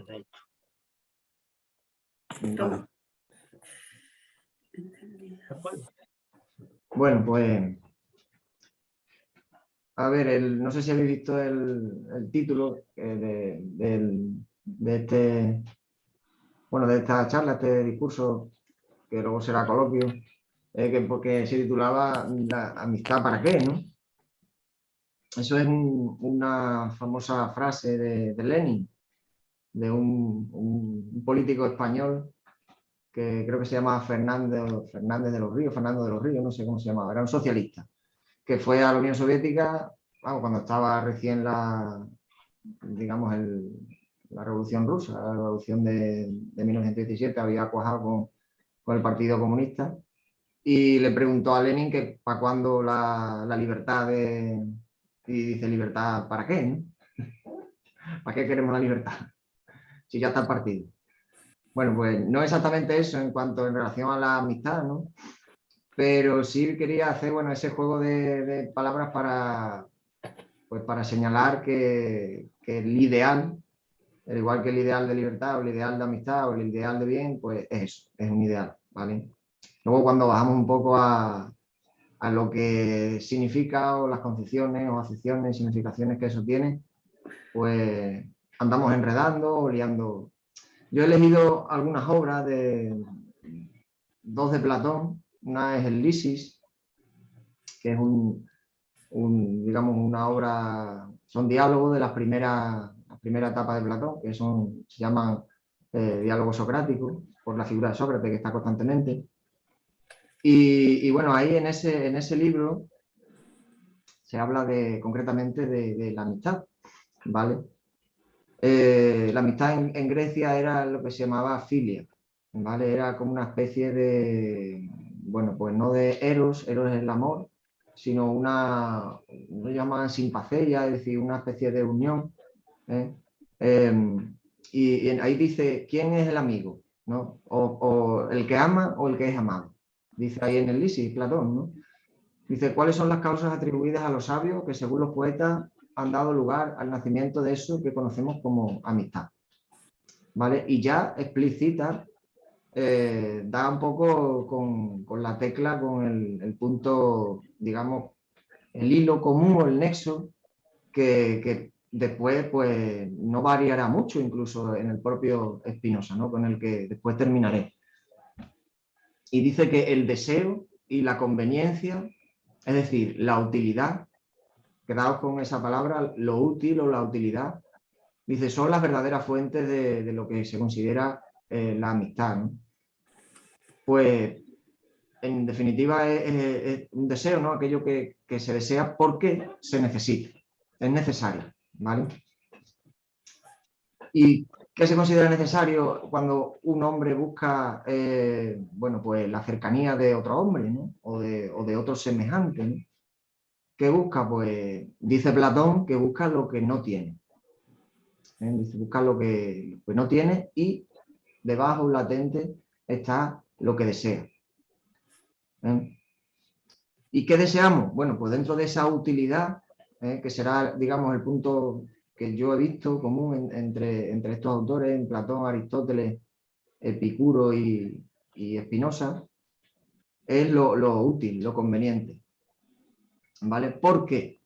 Vale. Bueno, pues a ver, no sé si habéis visto el título de esta charla, este discurso, que luego será coloquio, porque se titulaba ¿La amistad para qué?, ¿no? Eso es una famosa frase de Lenin, de un político español que creo que se llama Fernando de los Ríos, no sé cómo se llamaba, era un socialista, que fue a la Unión Soviética, cuando estaba recién digamos, la Revolución Rusa, la Revolución de 1917, había cuajado con el Partido Comunista, y le preguntó a Lenin que para cuándo la libertad y dice, ¿libertad para qué?, ¿no? ¿Para qué queremos la libertad? Si ya está el partido. Bueno, pues no exactamente eso en relación a la amistad, ¿no? Pero sí quería hacer, bueno, ese juego de palabras para señalar que el ideal, al igual que el ideal de libertad o el ideal de amistad o el ideal de bien, pues es eso, es un ideal, ¿vale? Luego cuando bajamos un poco a lo que significa o las concepciones o acepciones, significaciones que eso tiene, pues andamos enredando o liando. Yo he leído algunas obras dos de Platón. Una es el Lisis, que es digamos, una obra, son diálogos de la primera etapa de Platón, que se llaman diálogos socráticos, por la figura de Sócrates, que está constantemente. Y bueno, ahí en ese libro se habla concretamente de la amistad, ¿vale? La amistad en Grecia era lo que se llamaba filia, ¿vale? Era como una especie de, bueno, pues no de eros es el amor, sino lo llaman simpatia, es decir, una especie de unión, ¿eh? Y ahí dice, ¿quién es el amigo?, ¿no? O el que ama o el que es amado. Dice ahí en el Lisis, Platón, ¿no? Dice, ¿cuáles son las causas atribuidas a los sabios que según los poetas han dado lugar al nacimiento de eso que conocemos como amistad? ¿Vale? Y ya explicita, da un poco con la tecla, con el punto, digamos, el hilo común o el nexo que después pues no variará mucho, incluso en el propio Spinoza, ¿no? Con el que después terminaré. Y dice que el deseo y la conveniencia, es decir, la utilidad, quedaos con esa palabra, lo útil o la utilidad, dice, son las verdaderas fuentes de lo que se considera la amistad, ¿no? Pues, en definitiva, es un deseo, ¿no? Aquello que se desea porque se necesita, es necesario, ¿vale? ¿Y qué se considera necesario cuando un hombre busca, bueno, pues la cercanía de otro hombre, ¿no? O de otro semejante, ¿no? ¿Qué busca? Pues dice Platón que busca lo que no tiene. Dice, busca lo que no tiene y debajo, latente, está lo que desea. ¿Y qué deseamos? Bueno, pues dentro de esa utilidad, que será, digamos, el punto que yo he visto común entre estos autores, en Platón, Aristóteles, Epicuro y Spinoza, es lo útil, lo conveniente. ¿Vale? ¿Por qué?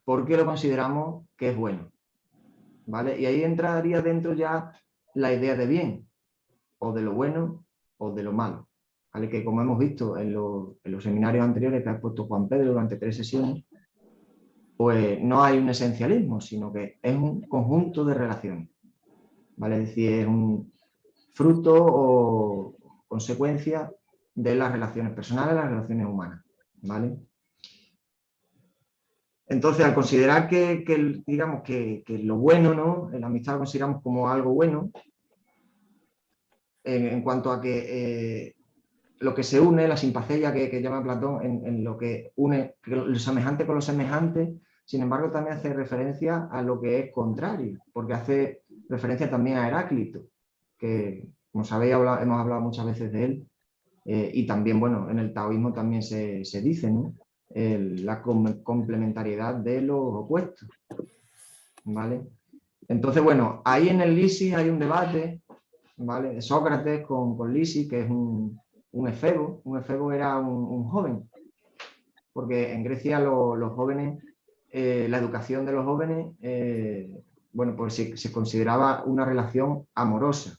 Porque lo consideramos que es bueno. ¿Vale? Y ahí entraría dentro ya la idea de bien, o de lo bueno o de lo malo. ¿Vale? Que como hemos visto en los seminarios anteriores que ha expuesto Juan Pedro durante 3 sesiones, pues no hay un esencialismo, sino que es un conjunto de relaciones. ¿Vale? Es decir, es un fruto o consecuencia de las relaciones personales, las relaciones humanas. ¿Vale? Entonces, al considerar digamos que lo bueno, ¿no? La amistad lo consideramos como algo bueno, en cuanto a que lo que se une, la simpatía que llama Platón, en lo que une lo semejante con lo semejante, sin embargo, también hace referencia a lo que es contrario, porque hace referencia también a Heráclito, que, como sabéis, hemos hablado muchas veces de él, y también, bueno, en el taoísmo también se dice, ¿no? La complementariedad de los opuestos, ¿vale? Entonces, bueno, ahí en el Lisis hay un debate, ¿vale? De Sócrates con Lisis, que es un efebo. Un efebo era un joven, porque en Grecia los jóvenes, la educación de los jóvenes, bueno, pues se consideraba una relación amorosa.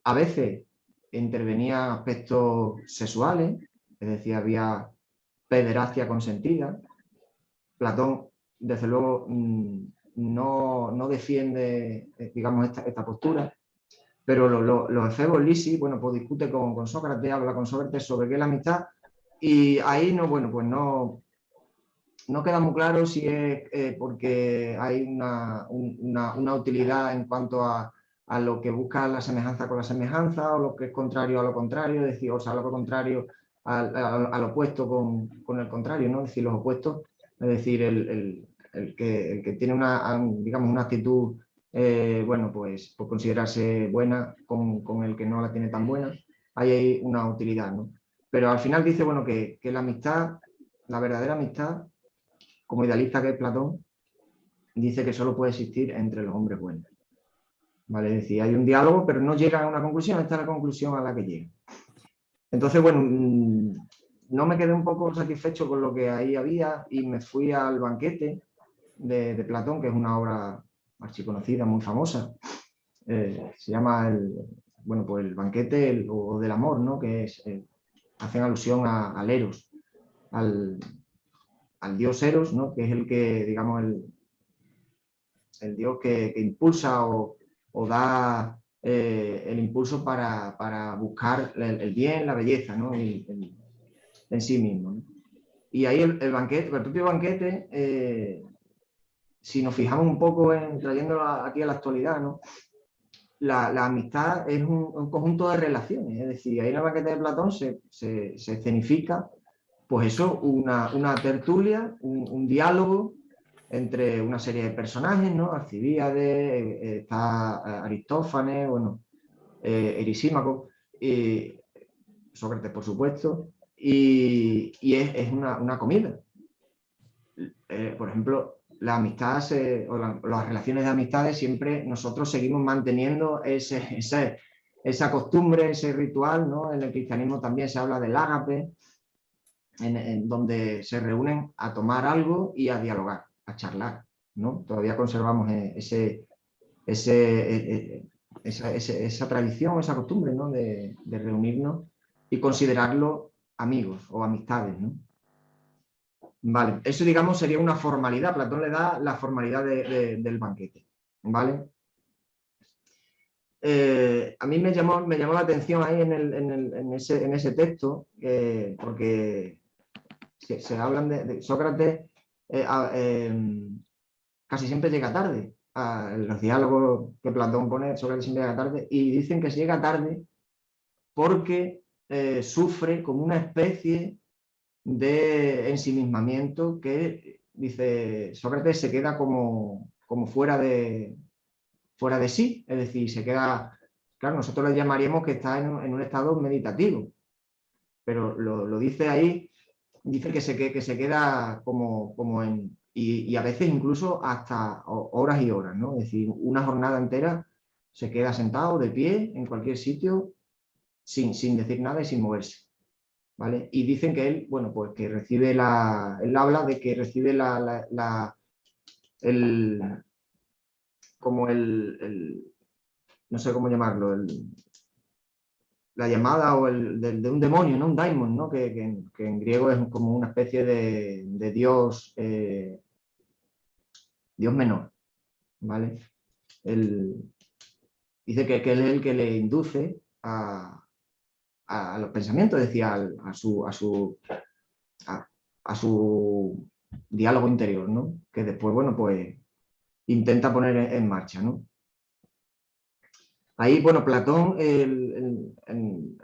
A veces intervenía aspectos sexuales, es decir, había pederastia consentida. Platón, desde luego, no defiende, digamos, esta postura, pero los efebos Lisi, bueno, pues discute con Sócrates, habla con Sócrates sobre qué es la amistad, y ahí no, bueno, pues no queda muy claro si es porque hay una utilidad en cuanto a lo que busca la semejanza con la semejanza, o lo que es contrario a lo contrario, es decir, o sea, lo contrario al opuesto con el contrario, ¿no? Es decir, los opuestos, es decir, el que tiene digamos, una actitud, bueno, pues por considerarse buena con el que no la tiene tan buena, ahí hay una utilidad, ¿no? Pero al final dice, bueno, que la amistad, la verdadera amistad, como idealista que es Platón, dice que solo puede existir entre los hombres buenos. ¿Vale? Es decir, hay un diálogo, pero no llega a una conclusión, esta es la conclusión a la que llega. Entonces, bueno, no me quedé un poco satisfecho con lo que ahí había y me fui al banquete de Platón, que es una obra archiconocida, muy famosa. Se llama bueno, pues el banquete o del amor, ¿no? Que es, hacen alusión al Eros, al dios Eros, ¿no? Que es el que, digamos, el dios que impulsa o da el impulso para buscar el bien, la belleza, ¿no? En sí mismo, ¿no? Y ahí el banquete, el propio banquete, si nos fijamos un poco trayéndolo aquí a la actualidad, ¿no? La amistad es un conjunto de relaciones, es decir, ahí en el banquete de Platón se escenifica, pues eso, una tertulia, un diálogo entre una serie de personajes, ¿no? Alcibíades, está Aristófanes, bueno, Erisímaco, Sócrates, por supuesto, y es una comida. Por ejemplo, la amistad las relaciones de amistades, siempre nosotros seguimos manteniendo esa costumbre, ese ritual, ¿no? En el cristianismo también se habla del ágape, en donde se reúnen a tomar algo y a dialogar, a charlar, ¿no? Todavía conservamos esa tradición, esa costumbre, ¿no? de reunirnos y considerarlo amigos o amistades, ¿no? Vale, eso digamos sería una formalidad, Platón le da la formalidad del banquete, ¿vale? A mí me llamó la atención ahí en ese texto, porque se hablan de Sócrates, casi siempre llega tarde. En los diálogos que Platón pone, Sócrates siempre llega tarde, y dicen que se llega tarde porque sufre como una especie de ensimismamiento que, dice Sócrates, se queda como fuera de sí, es decir, se queda, claro, nosotros le llamaríamos que está en un estado meditativo, pero lo dice ahí, dice que se queda como en, y a veces incluso hasta horas y horas, ¿no? Es decir, una jornada entera se queda sentado de pie en cualquier sitio sin decir nada y sin moverse. ¿Vale? Y dicen que él, bueno, pues que recibe él habla de que recibe como no sé cómo llamarlo, la llamada o de un demonio, ¿no? Un daimon, ¿no? Que en griego es como una especie de dios, dios menor, ¿vale? Dice que él es el que le induce a los pensamientos, es decir, a su diálogo interior, ¿no? Que después, bueno, pues intenta poner en marcha, ¿no? Ahí, bueno, Platón en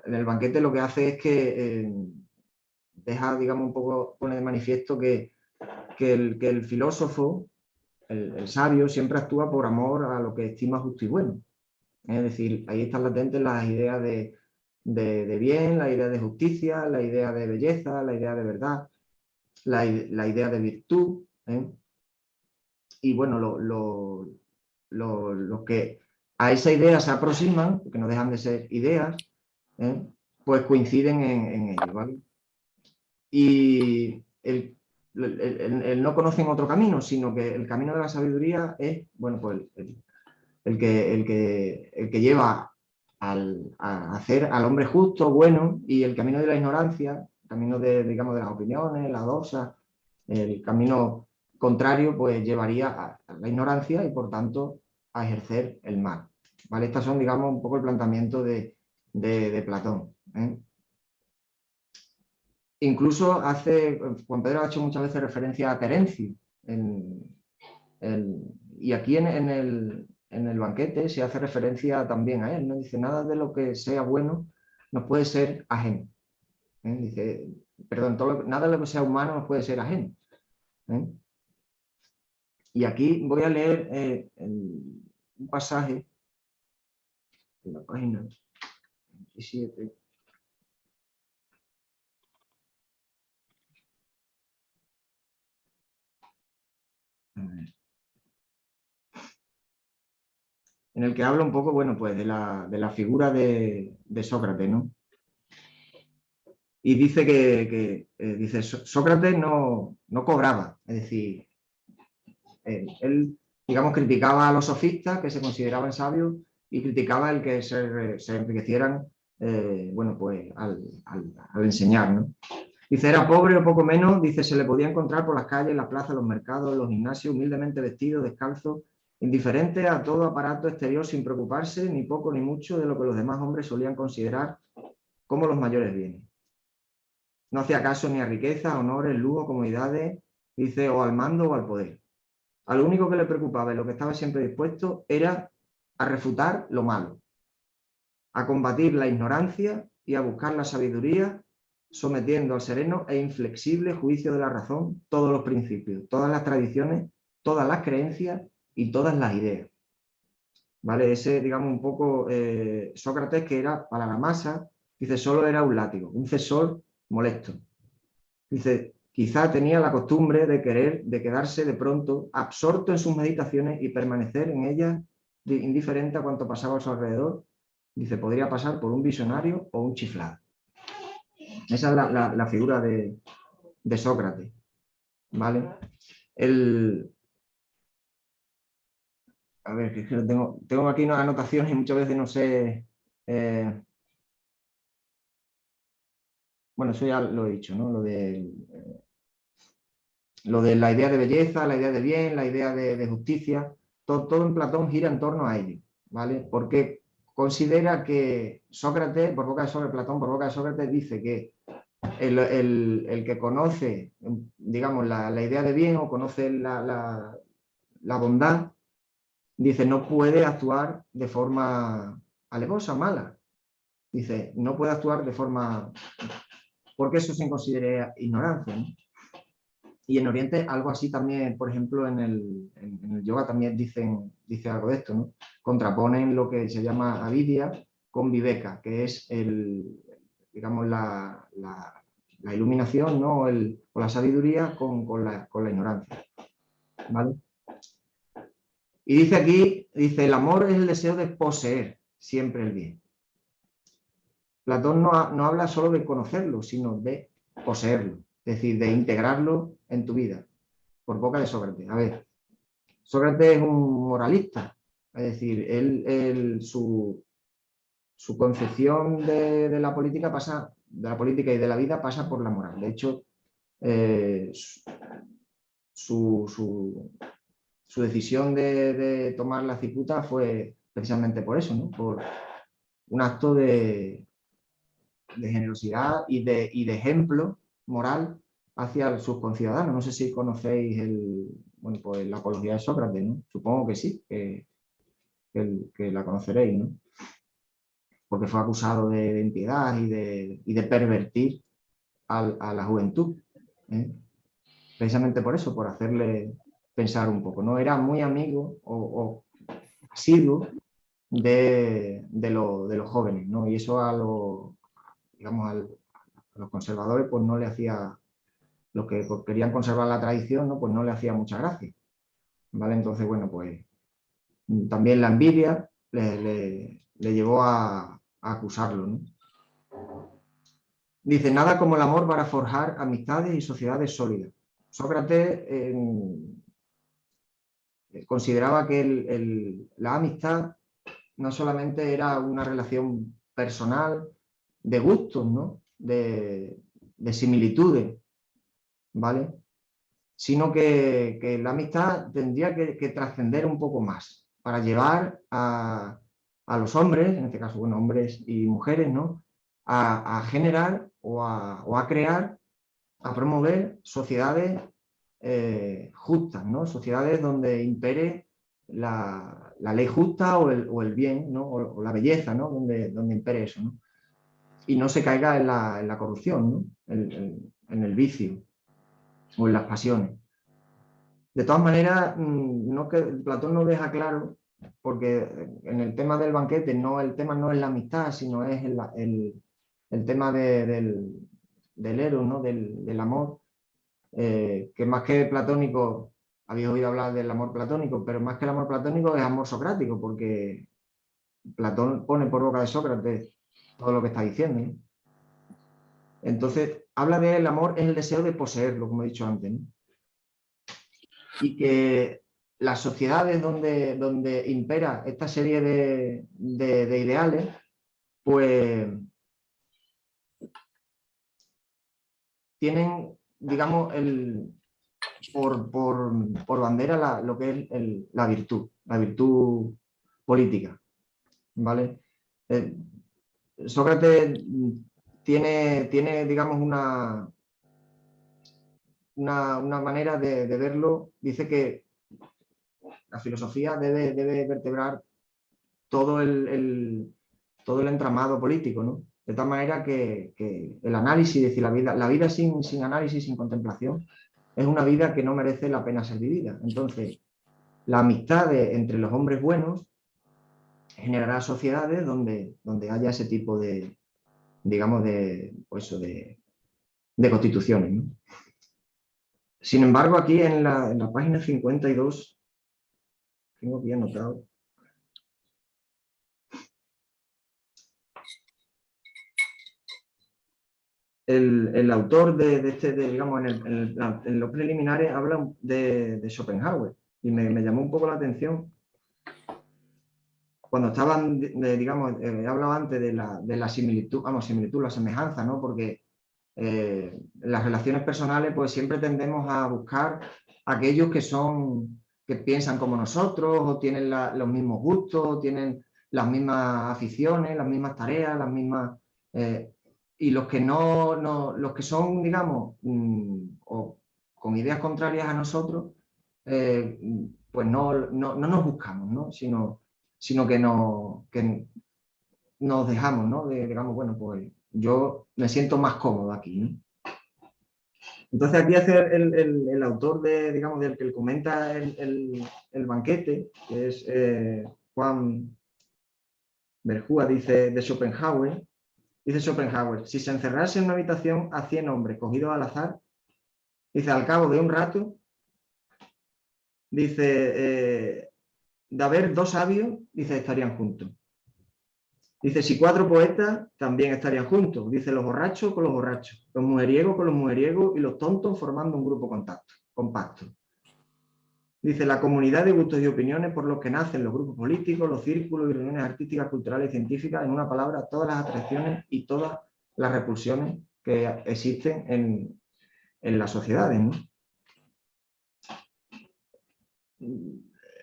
el banquete lo que hace es que deja, digamos, un poco, pone de manifiesto que el filósofo, el sabio, siempre actúa por amor a lo que estima justo y bueno. Es decir, ahí están latentes las ideas de bien, la idea de justicia, la idea de belleza, la idea de verdad, la idea de virtud. Y bueno, los que a esa idea se aproximan, que no dejan de ser ideas, pues coinciden en ello, ¿vale? Y no conocen otro camino, sino que el camino de la sabiduría es, bueno, pues el que lleva a hacer al hombre justo, bueno, y el camino de la ignorancia, el camino digamos, de las opiniones, las dosas, el camino contrario, pues llevaría a la ignorancia y, por tanto, a ejercer el mal. ¿Vale? Estas son, digamos, un poco el planteamiento de Platón. Incluso Juan Pedro ha hecho muchas veces referencia a Terencio. Y aquí en el banquete se hace referencia también a él. ¿No? Dice, nada de lo que sea bueno nos puede ser ajeno. Dice, perdón, nada de lo que sea humano nos puede ser ajeno. Y aquí voy a leer un pasaje de la página 27. En el que habla un poco, bueno, pues de la figura de Sócrates, ¿no? Y dice dice, Sócrates no cobraba, es decir, él, digamos, criticaba a los sofistas que se consideraban sabios y criticaba el que se enriquecieran, bueno, pues al enseñar, ¿no? Dice, era pobre o poco menos, dice, se le podía encontrar por las calles, las plazas, los mercados, los gimnasios, humildemente vestido, descalzo, indiferente a todo aparato exterior, sin preocuparse ni poco ni mucho de lo que los demás hombres solían considerar como los mayores bienes. No hacía caso ni a riqueza, honores, lujo, comodidades, dice, o al mando o al poder. A lo único que le preocupaba y lo que estaba siempre dispuesto era a refutar lo malo, a combatir la ignorancia y a buscar la sabiduría, sometiendo al sereno e inflexible juicio de la razón todos los principios, todas las tradiciones, todas las creencias y todas las ideas. ¿Vale? Ese, digamos, un poco Sócrates, que era para la masa, dice, solo era un látigo, un cesor molesto. Dice, quizá tenía la costumbre de quedarse de pronto absorto en sus meditaciones y permanecer en ellas indiferente a cuanto pasaba a su alrededor. Dice, podría pasar por un visionario o un chiflado. Esa es la figura de Sócrates. ¿Vale? A ver, que tengo aquí unas anotaciones y muchas veces no sé... bueno, eso ya lo he dicho, ¿no? Lo de la idea de belleza, la idea de bien, la idea de justicia, todo en Platón gira en torno a ello, ¿vale? Porque considera que Sócrates, por boca de Platón, por boca de Sócrates, dice que el que conoce, digamos, la idea de bien o conoce la bondad, dice, no puede actuar de forma alevosa, mala. Dice, no puede actuar de forma... porque eso se considera ignorancia, ¿no? Y en Oriente algo así también, por ejemplo, en el yoga también dice algo de esto, ¿no? Contraponen lo que se llama avidya con viveka, que es digamos, la iluminación, ¿no? o la sabiduría con la ignorancia. ¿Vale? Y dice aquí, dice, el amor es el deseo de poseer siempre el bien. Platón no habla solo de conocerlo, sino de poseerlo, es decir, de integrarlo en tu vida, por boca de Sócrates. A ver, Sócrates es un moralista, es decir, su concepción de la política de la política y de la vida pasa por la moral. De hecho, su decisión de tomar la cicuta fue precisamente por eso, ¿no? Por un acto de generosidad y de ejemplo moral hacia sus conciudadanos. No sé si conocéis pues la apología de Sócrates, ¿no? Supongo que sí, que la conoceréis, ¿no? Porque fue acusado de impiedad y de pervertir a la juventud. Precisamente por eso, por hacerle pensar un poco. No era muy amigo o asiduo de los jóvenes, ¿no? Y eso digamos, a los conservadores pues no le hacía, los que querían conservar la tradición, ¿no? Pues no le hacía mucha gracia. ¿Vale? Entonces, bueno, pues también la envidia le llevó a acusarlo, ¿no? Dice, nada como el amor para forjar amistades y sociedades sólidas. Sócrates consideraba que la amistad no solamente era una relación personal de gustos, ¿no? de similitudes, ¿vale? Sino que la amistad tendría que trascender un poco más para llevar a los hombres, en este caso, bueno, hombres y mujeres, ¿no? A generar o a crear, a promover sociedades justas, ¿no? Sociedades donde impere la ley justa o el bien, ¿no? O la belleza, ¿no? Donde impere eso, ¿no? Y no se caiga en la corrupción, ¿no? En el vicio o en las pasiones. De todas maneras, Platón no deja claro, porque en el tema del banquete el tema no es la amistad, sino es el tema del eros, ¿no? del amor, que más que platónico, habéis oído hablar del amor platónico, pero más que el amor platónico es amor socrático, porque Platón pone por boca de Sócrates todo lo que está diciendo, ¿no? Entonces, habla del amor es el deseo de poseerlo, como he dicho antes, ¿no? Y que las sociedades donde impera esta serie de ideales, pues tienen, digamos, por bandera lo que es la virtud política, ¿vale? Sócrates tiene digamos, una manera de verlo. Dice que la filosofía debe vertebrar todo el entramado político, ¿no? De tal manera que el análisis, es decir, la vida sin análisis, sin contemplación, es una vida que no merece la pena ser vivida. Entonces, la amistad entre los hombres buenos generará sociedades donde haya ese tipo de, digamos, de constituciones, ¿no? Sin embargo, aquí en la página 52, tengo aquí anotado, el autor digamos, en los preliminares habla de Schopenhauer, y me llamó un poco la atención cuando estaban, digamos, he hablado antes de la similitud, la semejanza, ¿no? Porque en las relaciones personales, pues siempre tendemos a buscar aquellos que piensan como nosotros, o tienen los mismos gustos, tienen las mismas aficiones, las mismas tareas, las mismas... y los que los que son, digamos, o con ideas contrarias a nosotros, pues no nos buscamos, ¿no? Sino que nos dejamos, ¿no? Digamos, bueno, pues yo me siento más cómodo aquí, ¿no? Entonces aquí hace el autor digamos, del que comenta el banquete, que es Juan Berjúa, dice de Schopenhauer. Dice Schopenhauer, si se encerrase en una habitación a 100 hombres cogidos al azar, dice, al cabo de un rato, dice, de haber 2 sabios, dice, estarían juntos. Dice, si 4 poetas también estarían juntos. Dice, los borrachos con los borrachos, los mujeriegos con los mujeriegos y los tontos formando un grupo compacto. Dice, la comunidad de gustos y opiniones por los que nacen los grupos políticos, los círculos y reuniones artísticas, culturales y científicas, en una palabra, todas las atracciones y todas las repulsiones que existen en las sociedades, ¿no?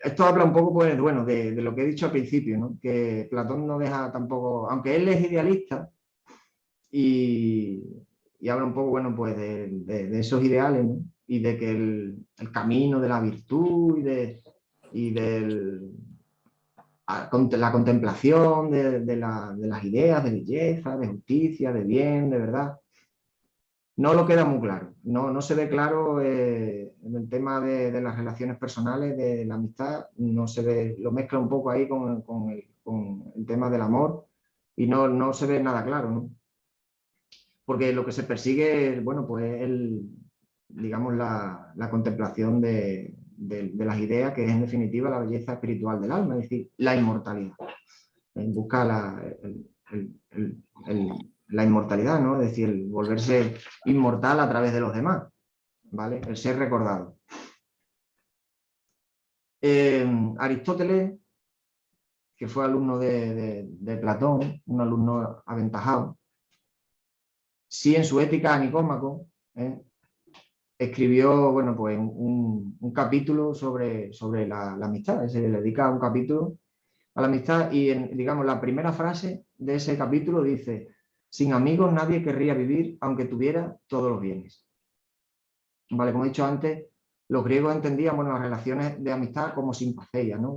Esto habla un poco, pues, bueno, de lo que he dicho al principio, ¿no? Que Platón no deja tampoco, aunque él es idealista y habla un poco, bueno, pues de esos ideales, ¿no? Y de que el camino de la virtud y de la contemplación de las ideas de belleza, de justicia, de bien, de verdad, no lo queda muy claro. No se ve claro en el tema de las relaciones personales, de la amistad, no se ve, lo mezcla un poco ahí con el tema del amor y no se ve nada claro, ¿no? Porque lo que se persigue es, bueno, pues digamos, la contemplación de de las ideas, que es en definitiva la belleza espiritual del alma, es decir, la inmortalidad. Busca la inmortalidad, ¿no? Es decir, el volverse inmortal a través de los demás, ¿vale? El ser recordado. Aristóteles, que fue alumno de Platón, un alumno aventajado, sí en su Ética a Nicómaco, escribió, bueno, pues un capítulo sobre la amistad. Se le dedica un capítulo a la amistad y, digamos, la primera frase de ese capítulo dice: sin amigos nadie querría vivir aunque tuviera todos los bienes. Vale, como he dicho antes, los griegos entendían, bueno, las relaciones de amistad como simpatia, ¿no?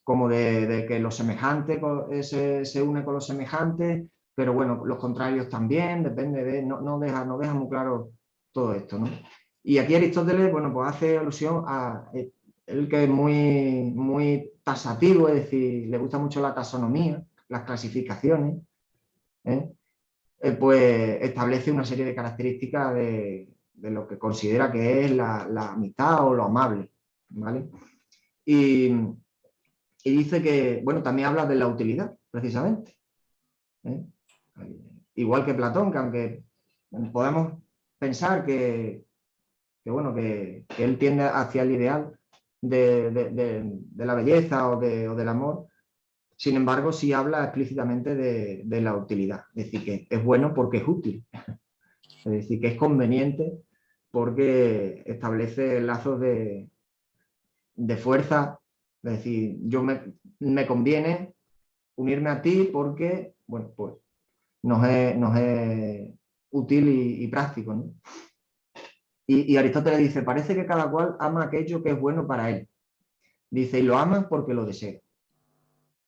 Como de que los semejantes se unen con los semejantes, pero bueno, los contrarios también, depende de, no deja muy claro todo esto, ¿no? Y aquí Aristóteles, bueno, pues hace alusión a él, que es muy tasativo, es decir, le gusta mucho la taxonomía, las clasificaciones, pues establece una serie de características de lo que considera que es la amistad o lo amable, ¿vale? Y dice que, bueno, también habla de la utilidad, precisamente. Igual que Platón, que aunque podemos pensar que él tiende hacia el ideal de la belleza o del amor, sin embargo, sí habla explícitamente de la utilidad. Es decir, que es bueno porque es útil. Es decir, que es conveniente porque establece lazos de fuerza. Es decir, me conviene unirme a ti porque, bueno, pues nos es útil y práctico, ¿no? Y Aristóteles dice: parece que cada cual ama aquello que es bueno para él. Dice, y lo ama porque lo desea.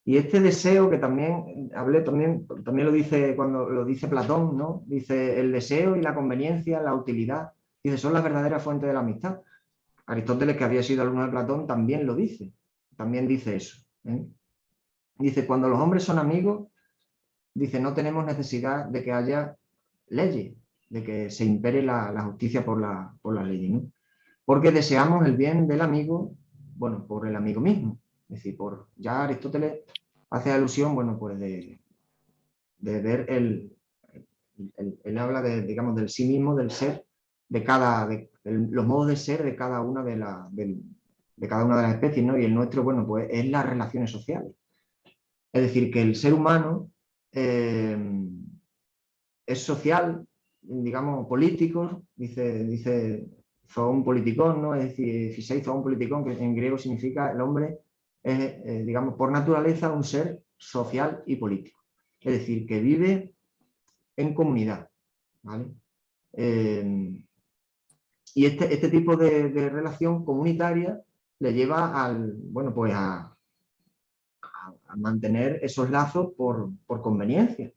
Y este deseo, que también lo dice cuando lo dice Platón, ¿no? Dice, el deseo y la conveniencia, la utilidad, dice, son las verdaderas fuentes de la amistad. Aristóteles, que había sido alumno de Platón, también lo dice. También dice eso. Dice, cuando los hombres son amigos, dice, no tenemos necesidad de que haya leyes, de que se impere la justicia por las leyes, ¿no? Porque deseamos el bien del amigo, bueno, por el amigo mismo. Es decir, ya Aristóteles hace alusión, bueno, pues de ver él habla digamos, del sí mismo, del ser, los modos de ser de cada una de las especies, ¿no? Y el nuestro, bueno, pues es las relaciones sociales. Es decir, que el ser humano es social, digamos, político, dice zoon politikon, ¿no? Es decir, fiseis zoon politikon, que en griego significa el hombre es, digamos, por naturaleza un ser social y político. Es decir, que vive en comunidad, ¿vale? Y este tipo de relación comunitaria le lleva bueno, pues a mantener esos lazos por conveniencia.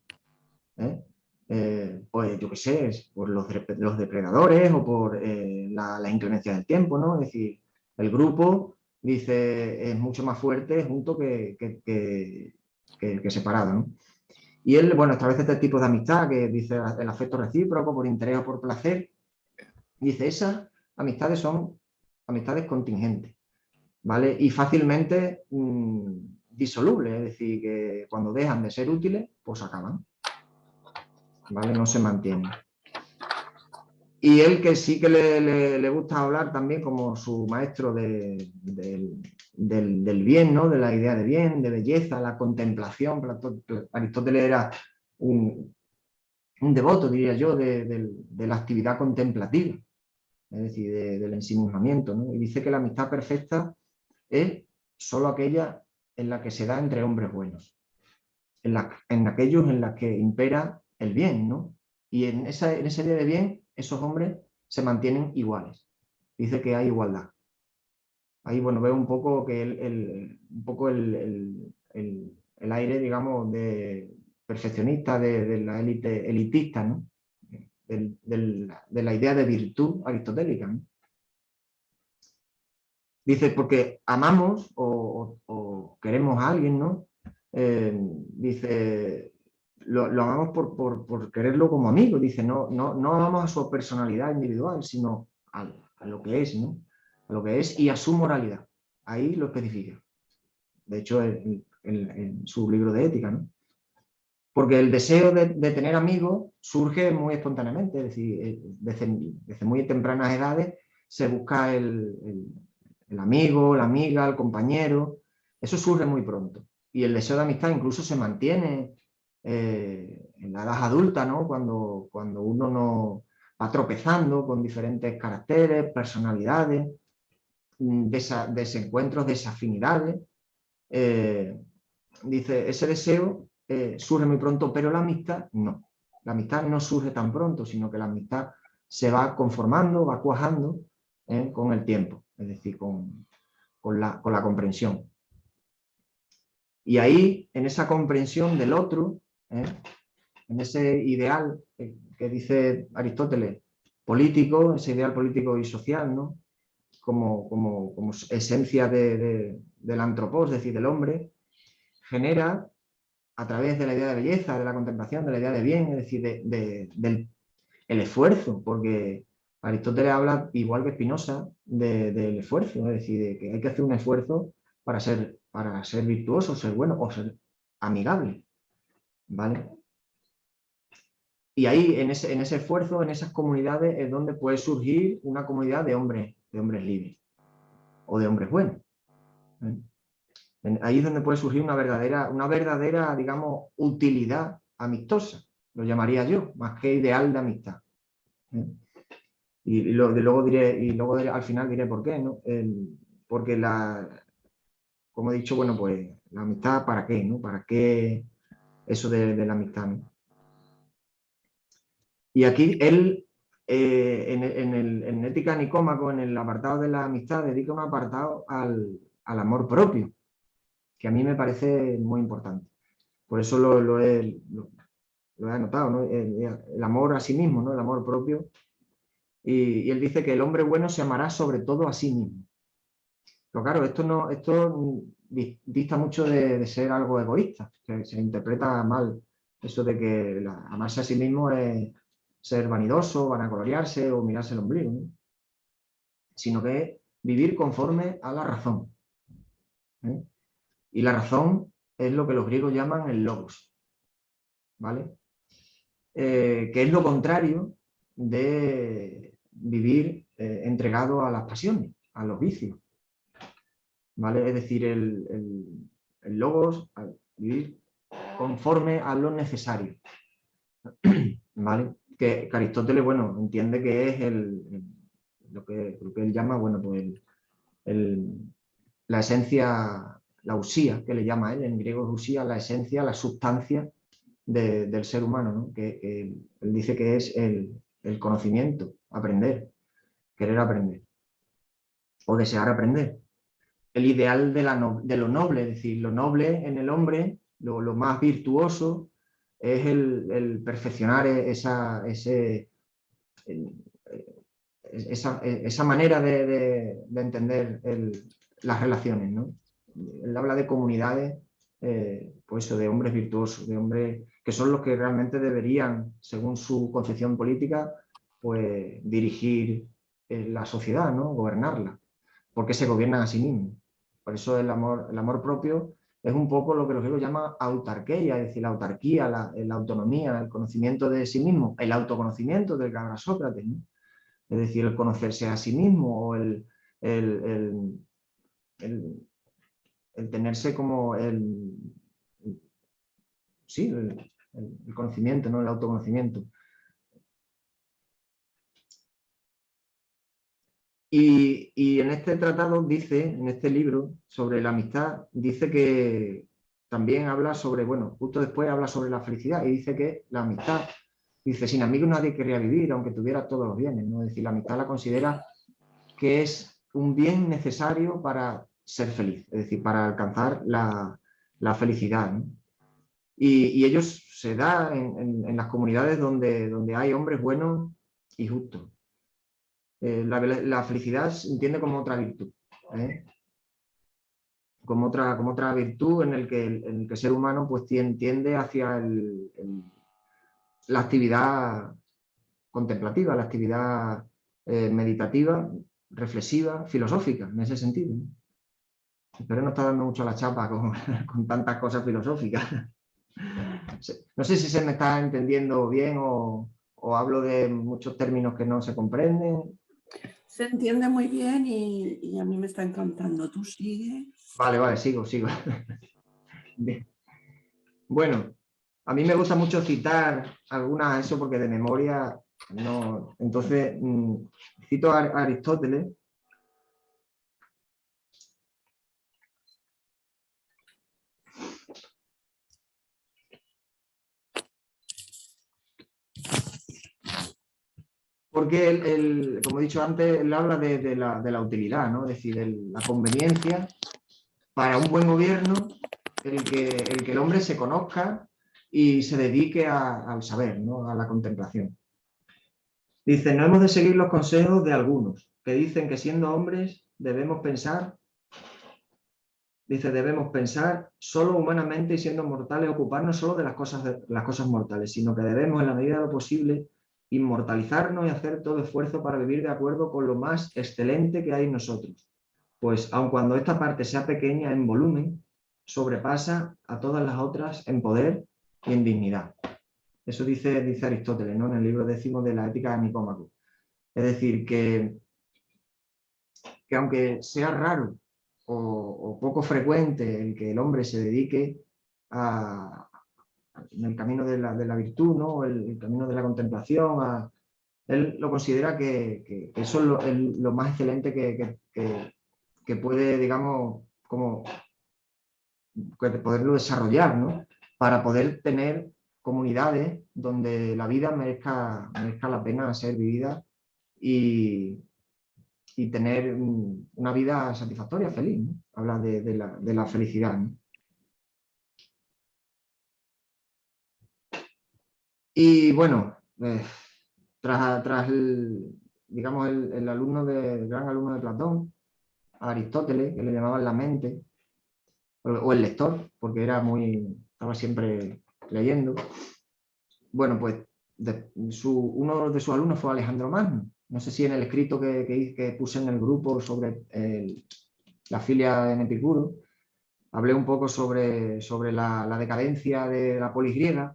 Pues yo qué sé, por los depredadores o por la inclemencia del tiempo, ¿no? Es decir, el grupo, dice, es mucho más fuerte junto que separado, ¿no? Y él, bueno, establece este tipo de amistad, que dice el afecto recíproco, por interés o por placer. Dice, esas amistades son amistades contingentes, ¿vale? Y fácilmente disolubles, es decir, que cuando dejan de ser útiles, pues acaban, ¿vale? No se mantienen. Y él, que sí que le gusta hablar también como su maestro del bien, ¿no? De la idea de bien, de belleza, la contemplación. Aristóteles era un devoto, diría yo, de la actividad contemplativa, es decir, del ensimismamiento, ¿no? Y dice que la amistad perfecta es solo aquella en la que se da entre hombres buenos, en aquellos en los que impera el bien, ¿no? Y en esa idea de bien, esos hombres se mantienen iguales. Dice que hay igualdad. Ahí, bueno, veo un poco que el aire, digamos, de perfeccionista, de la élite elitista, ¿no? De la idea de virtud aristotélica, ¿no? Dice, porque amamos o queremos a alguien, ¿no? Dice, lo amamos por quererlo como amigo. Dice, no amamos a su personalidad individual, sino a lo que es, ¿no? a lo que es y a su moralidad. Ahí lo especifica. De hecho, en su libro de ética, ¿no? Porque el deseo de tener amigos surge muy espontáneamente, es decir, desde muy tempranas edades se busca el amigo, la amiga, el compañero, eso surge muy pronto. Y el deseo de amistad incluso se mantiene en la edad adulta, ¿no? Cuando uno no va tropezando con diferentes caracteres, personalidades, desencuentros, desafinidades. Dice, ese deseo surge muy pronto, pero la amistad no. La amistad no surge tan pronto, sino que la amistad se va conformando, va cuajando con el tiempo, es decir, con la comprensión. Y ahí, en esa comprensión del otro, en ese ideal que dice Aristóteles, político, ese ideal político y social, ¿no? como esencia del antropos, es decir, del hombre, genera a través de la idea de belleza, de la contemplación, de la idea de bien, es decir, del esfuerzo, porque Aristóteles habla, igual que Spinoza, del esfuerzo, es decir, de que hay que hacer un esfuerzo para ser virtuoso, ser bueno o ser amigable, ¿vale? Y ahí, en ese esfuerzo, en esas comunidades, es donde puede surgir una comunidad de hombres libres o de hombres buenos. Ahí es donde puede surgir una verdadera, digamos, utilidad amistosa, lo llamaría yo, más que ideal de amistad. Y luego diré, al final diré por qué, ¿no? Porque como he dicho, bueno, pues la amistad, ¿para qué, no? ¿Para qué eso de la amistad, ¿no? Y aquí él, en Ética Nicómaco, en el apartado de la amistad, dedica un apartado al amor propio, que a mí me parece muy importante. Por eso lo he anotado, ¿no? El amor a sí mismo, ¿no? El amor propio. Y él dice que el hombre bueno se amará sobre todo a sí mismo. Pero claro, esto dista mucho de ser algo egoísta. Se interpreta mal eso de que amarse a sí mismo es ser vanidoso, vanagloriarse o mirarse el ombligo, ¿no? Sino que es vivir conforme a la razón. Y la razón es lo que los griegos llaman el logos, ¿vale? Que es lo contrario de vivir entregado a las pasiones, a los vicios, ¿vale? Es decir, el logos, vivir conforme a lo necesario, ¿vale? Que Aristóteles, bueno, entiende que es lo que él llama, bueno, pues la esencia, la usía, que le llama él, en griego es usía, la esencia, la sustancia del ser humano, ¿no? Que él dice que es el conocimiento, aprender, querer aprender o desear aprender. El ideal de lo noble, es decir, lo noble en el hombre, lo más virtuoso, es el perfeccionar esa manera de entender las relaciones, ¿no? Él habla de comunidades, pues eso, de hombres virtuosos, de hombres que son los que realmente deberían, según su concepción política, pues dirigir la sociedad, ¿no? Gobernarla, porque se gobiernan a sí mismos. Por eso el amor propio es un poco lo que los griegos llaman autarquía, es decir, la autarquía, la autonomía, el conocimiento de sí mismo, el autoconocimiento del que habla Sócrates, ¿no? Es decir, el conocerse a sí mismo o el tenerse como sí, el conocimiento, ¿no? El autoconocimiento. Y en este tratado dice, en este libro sobre la amistad, dice que también habla sobre, bueno, justo después habla sobre la felicidad y dice que la amistad, dice, sin amigos nadie querría vivir, aunque tuviera todos los bienes, ¿no? Es decir, la amistad la considera que es un bien necesario para ser feliz, es decir, para alcanzar la felicidad, ¿no? Y ellos se da en las comunidades donde hay hombres buenos y justos. La felicidad se entiende como otra virtud, ¿eh? Como otra virtud en el que el ser humano pues tiende hacia la actividad contemplativa, la actividad meditativa, reflexiva, filosófica, en ese sentido, ¿no? Pero no está dando mucho la chapa con tantas cosas filosóficas. No sé si se me está entendiendo bien o hablo de muchos términos que no se comprenden. Se entiende muy bien y a mí me está encantando. ¿Tú sigue? Vale, sigo. Bien. Bueno, a mí me gusta mucho citar algunas, eso porque de memoria no. Entonces, cito a Aristóteles. Porque él, como he dicho antes, él habla de la utilidad, ¿no? Es decir, la conveniencia para un buen gobierno, el que el hombre se conozca y se dedique al saber, ¿no? A la contemplación. Dice, no hemos de seguir los consejos de algunos, que dicen que siendo hombres debemos pensar solo humanamente y siendo mortales, ocuparnos solo de las cosas mortales, sino que debemos, en la medida de lo posible, inmortalizarnos y hacer todo esfuerzo para vivir de acuerdo con lo más excelente que hay en nosotros. Pues aun cuando esta parte sea pequeña en volumen, sobrepasa a todas las otras en poder y en dignidad. Eso dice Aristóteles, ¿no? En el libro 10 de la Ética de Nicómaco. Es decir, que aunque sea raro o poco frecuente el que el hombre se dedique en el camino de la virtud, ¿no? El camino de la contemplación, él lo considera que eso es lo más excelente que puede, digamos, como poderlo desarrollar, ¿no? Para poder tener comunidades donde la vida merezca la pena ser vivida y tener una vida satisfactoria, feliz, ¿no? Habla de la felicidad, ¿no? Y bueno, tras digamos, el gran alumno de Platón, Aristóteles, que le llamaban la mente, o el lector, porque estaba siempre leyendo. Bueno, pues uno de sus alumnos fue Alejandro Magno. No sé si en el escrito que puse en el grupo sobre la filia en Epicuro, hablé un poco sobre la decadencia de la polis griega,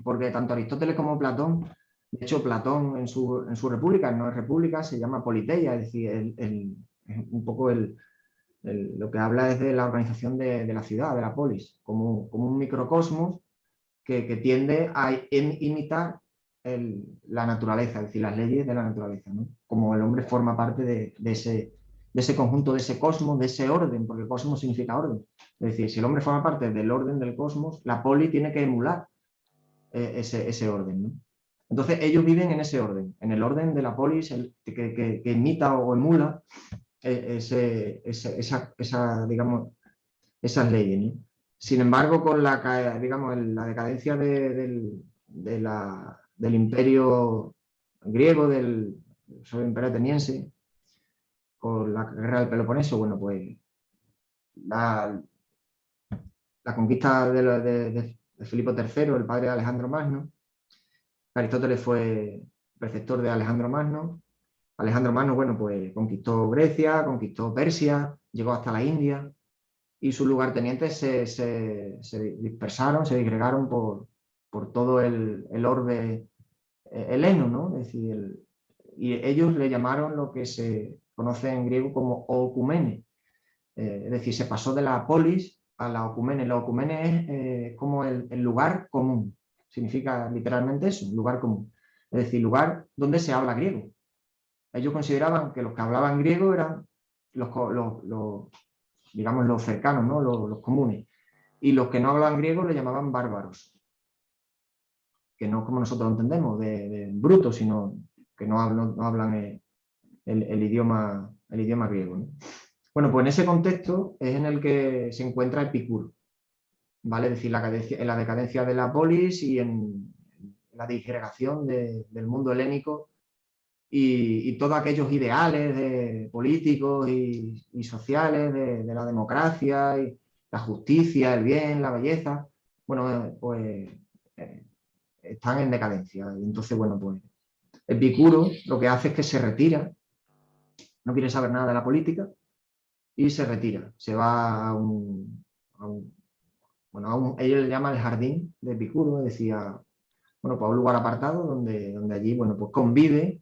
porque tanto Aristóteles como Platón, de hecho Platón en su república, no es república, se llama politeia, es decir, un poco lo que habla es de la organización de la ciudad, de la polis, como un microcosmos que tiende a imitar la naturaleza, es decir, las leyes de la naturaleza, ¿no? Como el hombre forma parte de ese conjunto, de ese cosmos, de ese orden, porque cosmos significa orden. Es decir, si el hombre forma parte del orden del cosmos, la poli tiene que emular ese orden, ¿no? Entonces ellos viven en ese orden, en el orden de la polis que imita o emula digamos, esas leyes, ¿no? Sin embargo, con digamos, la decadencia del imperio griego, del imperio ateniense, con la guerra del Peloponeso, bueno, pues la conquista de Filipo III, el padre de Alejandro Magno. Aristóteles fue preceptor de Alejandro Magno. Alejandro Magno, bueno, pues conquistó Grecia, conquistó Persia, llegó hasta la India, y sus lugartenientes se dispersaron, se disgregaron por todo el orbe heleno, ¿no? Es decir, y ellos le llamaron lo que se conoce en griego como okumene, es decir, se pasó de la polis a la okumene. La okumene es como el lugar común, significa literalmente eso, lugar común, es decir, lugar donde se habla griego. Ellos consideraban que los que hablaban griego eran digamos, los cercanos, ¿no? Los comunes. Y los que no hablaban griego le llamaban bárbaros, que no como nosotros lo entendemos, de brutos, sino que no hablan el idioma griego, ¿no? Bueno, pues en ese contexto es en el que se encuentra Epicuro, ¿vale? Es decir, en la decadencia de la polis y en la disgregación del mundo helénico y todos aquellos ideales políticos y sociales de la democracia, y la justicia, el bien, la belleza, bueno, pues están en decadencia. Y entonces, bueno, pues Epicuro lo que hace es que se retira no quiere saber nada de la política y se retira. Se va a ellos le llaman el jardín de Epicuro, decía, bueno, pues a un lugar apartado donde allí, bueno, pues convive,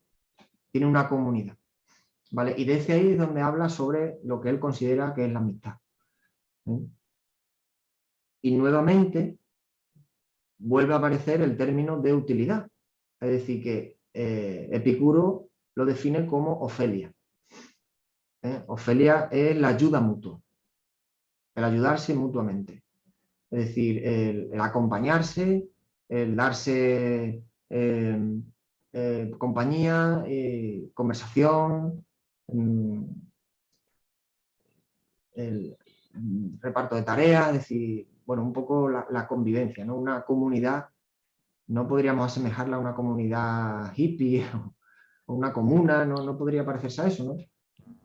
tiene una comunidad, ¿vale? Y desde ahí es donde habla sobre lo que él considera que es la amistad. Y nuevamente vuelve a aparecer el término de utilidad. Es decir, que Epicuro lo define como Ofelia. Ofelia es la ayuda mutua, el ayudarse mutuamente. Es decir, el acompañarse, el darse compañía, conversación, el reparto de tareas, es decir, bueno, un poco la convivencia, ¿no? Una comunidad, no podríamos asemejarla a una comunidad hippie o una comuna, no podría parecerse a eso, ¿no?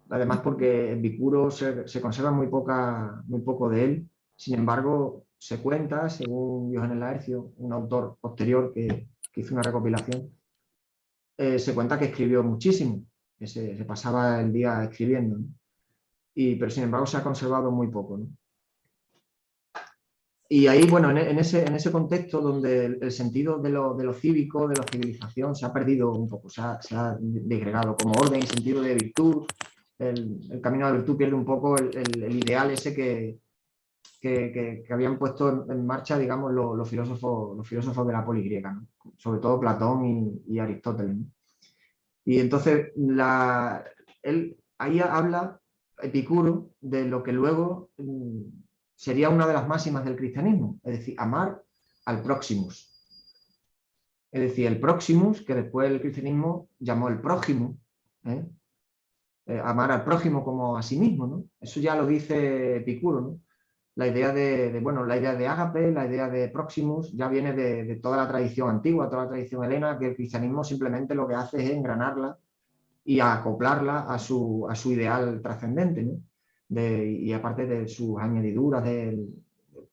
Además porque Epicuro se conserva muy poco de él, sin embargo, se cuenta, según Diógenes Laercio, un autor posterior que hizo una recopilación, se cuenta que escribió muchísimo, que se pasaba el día escribiendo, ¿no? Pero sin embargo se ha conservado muy poco, ¿no? Y ahí, bueno, en ese contexto donde el sentido de lo cívico, de la civilización, se ha perdido un poco, se ha disgregado como orden y sentido de virtud. El camino de la virtud pierde un poco el ideal ese que habían puesto en marcha, digamos, los filósofos de la poligriega, ¿no? Sobre todo Platón y Aristóteles, ¿no? Y entonces él ahí habla, Epicuro, de lo que luego sería una de las máximas del cristianismo, es decir, amar al próximus. Es decir, el próximus, que después el cristianismo llamó el prójimo, amar al prójimo como a sí mismo, ¿no? Eso ya lo dice Epicuro, ¿no? La idea la idea de ágape, la idea de próximus, ya viene de toda la tradición antigua, toda la tradición helena, que el cristianismo simplemente lo que hace es engranarla y acoplarla a su ideal trascendente, ¿no? Y aparte de sus añadiduras del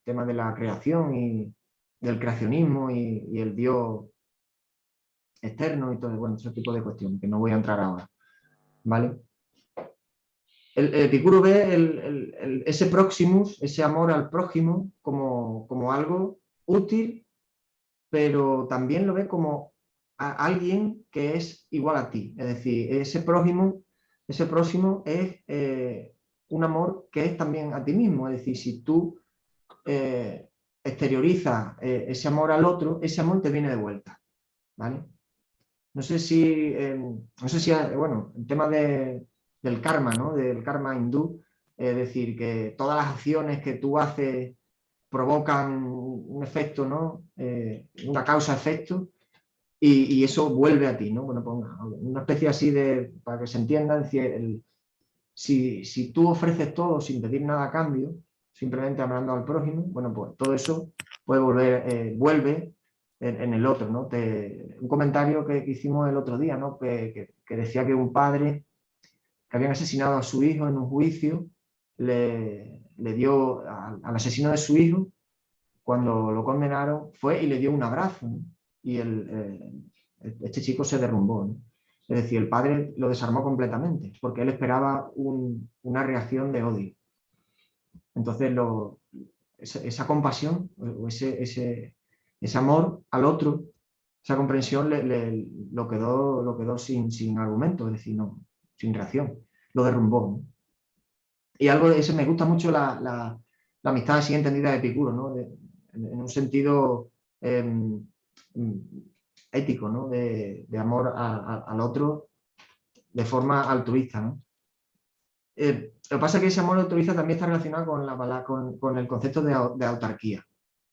tema de la creación y del creacionismo y el Dios externo y todo, bueno, ese tipo de cuestiones que no voy a entrar ahora, ¿vale? El Epicuro ve ese próximus, ese amor al prójimo como algo útil, pero también lo ve como a alguien que es igual a ti. Es decir, ese próximo es un amor que es también a ti mismo. Es decir, si tú exteriorizas ese amor al otro, ese amor te viene de vuelta, ¿vale? No sé si, bueno, el tema del karma, ¿no? Del karma hindú, es decir, que todas las acciones que tú haces provocan un efecto, ¿no? Una causa-efecto, y eso vuelve a ti, ¿no? Bueno, pues una especie así para que se entienda, es decir, si tú ofreces todo sin pedir nada a cambio, simplemente amando al prójimo, bueno, pues todo eso puede vuelve en el otro, ¿no? Un comentario que hicimos el otro día, ¿no? Que decía que un padre que habían asesinado a su hijo en un juicio le dio al asesino de su hijo, cuando lo condenaron, fue y le dio un abrazo, ¿no? Y este chico se derrumbó, ¿no? Es decir, el padre lo desarmó completamente, porque él esperaba una reacción de odio. Entonces, esa compasión, o ese amor al otro, esa comprensión lo quedó sin argumento, es decir, no, sin reacción, lo derrumbó, ¿no? Y algo de eso, me gusta mucho la amistad así entendida de Epicuro, ¿no? En un sentido ético, ¿no? De amor al otro de forma altruista, ¿no? Lo que pasa es que ese amor altruista también está relacionado con el concepto de autarquía,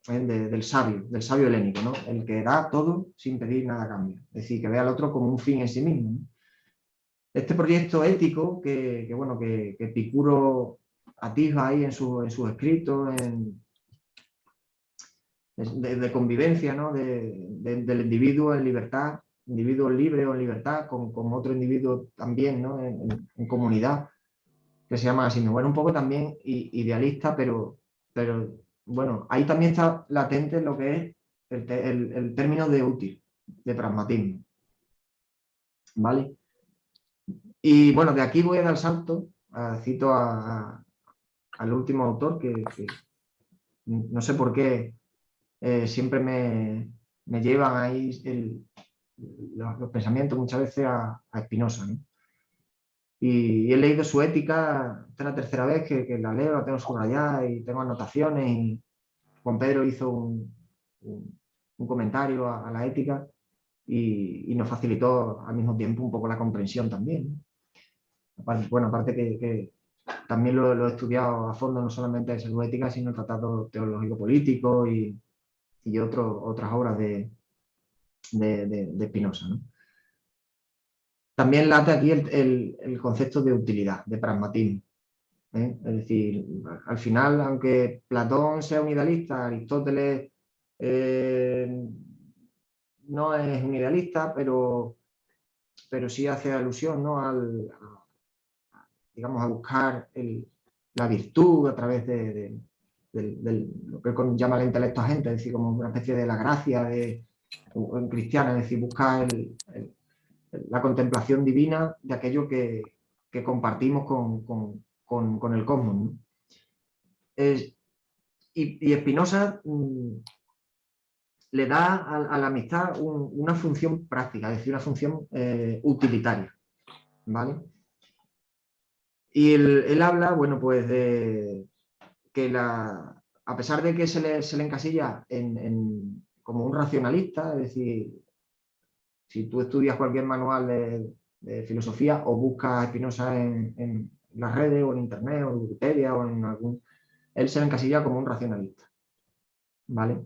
del sabio helénico, ¿no? El que da todo sin pedir nada a cambio. Es decir, que ve al otro como un fin en sí mismo, ¿no? Este proyecto ético que Epicuro atisba ahí en sus escritos, de convivencia, ¿no? Del individuo en libertad, individuo libre o en libertad, con otro individuo también, ¿no? En comunidad, que se llama así. Bueno, un poco también idealista, pero bueno, ahí también está latente lo que es el término de útil, de pragmatismo, ¿vale? Y bueno, de aquí voy a dar el salto, cito al último autor que no sé por qué siempre me llevan ahí los pensamientos muchas veces a Spinoza, ¿no? Y he leído su Ética, esta es la tercera vez que la leo, la tengo subrayada y tengo anotaciones. Y Juan Pedro hizo un comentario a la Ética y nos facilitó al mismo tiempo un poco la comprensión también. Bueno, aparte que también lo he estudiado a fondo, no solamente en salud ética, sino el tratado teológico-político y otras obras de Spinoza, ¿no? También late aquí el concepto de utilidad, de pragmatismo, ¿eh? Es decir, al final, aunque Platón sea un idealista, Aristóteles no es un idealista, pero sí hace alusión, ¿no? Digamos, a buscar la virtud a través de lo que llama el intelecto agente, es decir, como una especie de la gracia en cristiana, es decir, buscar la contemplación divina de aquello que compartimos con el cosmos, ¿no? Y Spinoza le da a la amistad una función práctica, es decir, una función utilitaria, ¿vale? Y él habla, bueno, pues de que a pesar de que se le encasilla como un racionalista, es decir, si tú estudias cualquier manual de filosofía o buscas a Spinoza en las redes o en internet o en Wikipedia o en algún... Él se le encasilla como un racionalista, ¿vale?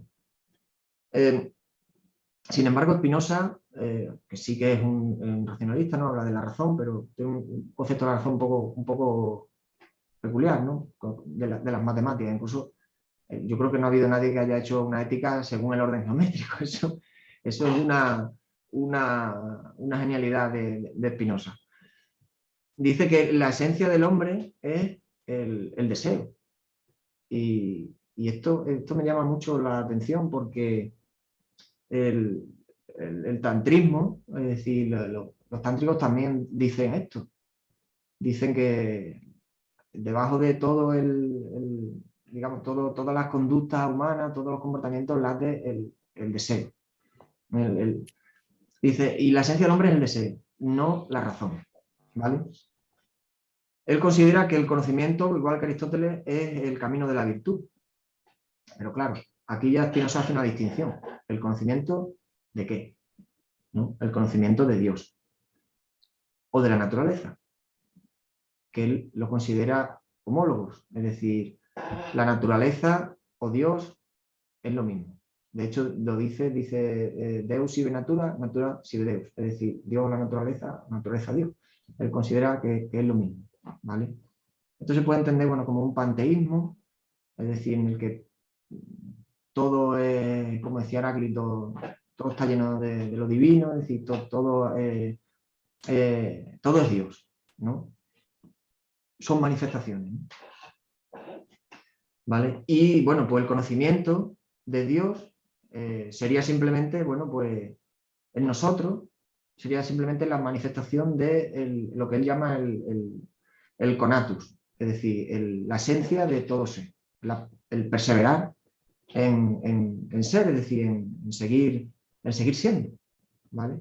Sin embargo, Spinoza, que sí que es un racionalista, no habla de la razón, pero tiene un concepto de la razón un poco peculiar, ¿no? De las matemáticas. Incluso yo creo que no ha habido nadie que haya hecho una ética según el orden geométrico. Eso es una genialidad de Spinoza. Dice que la esencia del hombre es el deseo. Y esto me llama mucho la atención porque el tantrismo, es decir, los tántricos también dicen esto. Dicen que debajo de todo digamos, todas las conductas humanas, todos los comportamientos, late el deseo. Dice, y la esencia del hombre es el deseo, no la razón, ¿vale? Él considera que el conocimiento, igual que Aristóteles, es el camino de la virtud. Pero claro, aquí ya Spinoza hace una distinción. ¿El conocimiento de qué? ¿No? El conocimiento de Dios o de la naturaleza, que él lo considera homólogos, es decir, la naturaleza o Dios es lo mismo. De hecho, lo dice Deus sive natura, natura sive Deus, es decir, Dios la naturaleza, naturaleza Dios. Él considera que es lo mismo, ¿vale? Esto se puede entender, bueno, como un panteísmo, es decir, en el que todo es, como decía Heráclito, todo está lleno de lo divino, es decir, todo es Dios, ¿no? Son manifestaciones, ¿no? ¿Vale? Y bueno, pues el conocimiento de Dios sería simplemente, bueno, pues en nosotros sería simplemente la manifestación de lo que él llama el conatus, es decir, la esencia de todo ser, el perseverar en ser, es decir, en seguir siendo, ¿vale?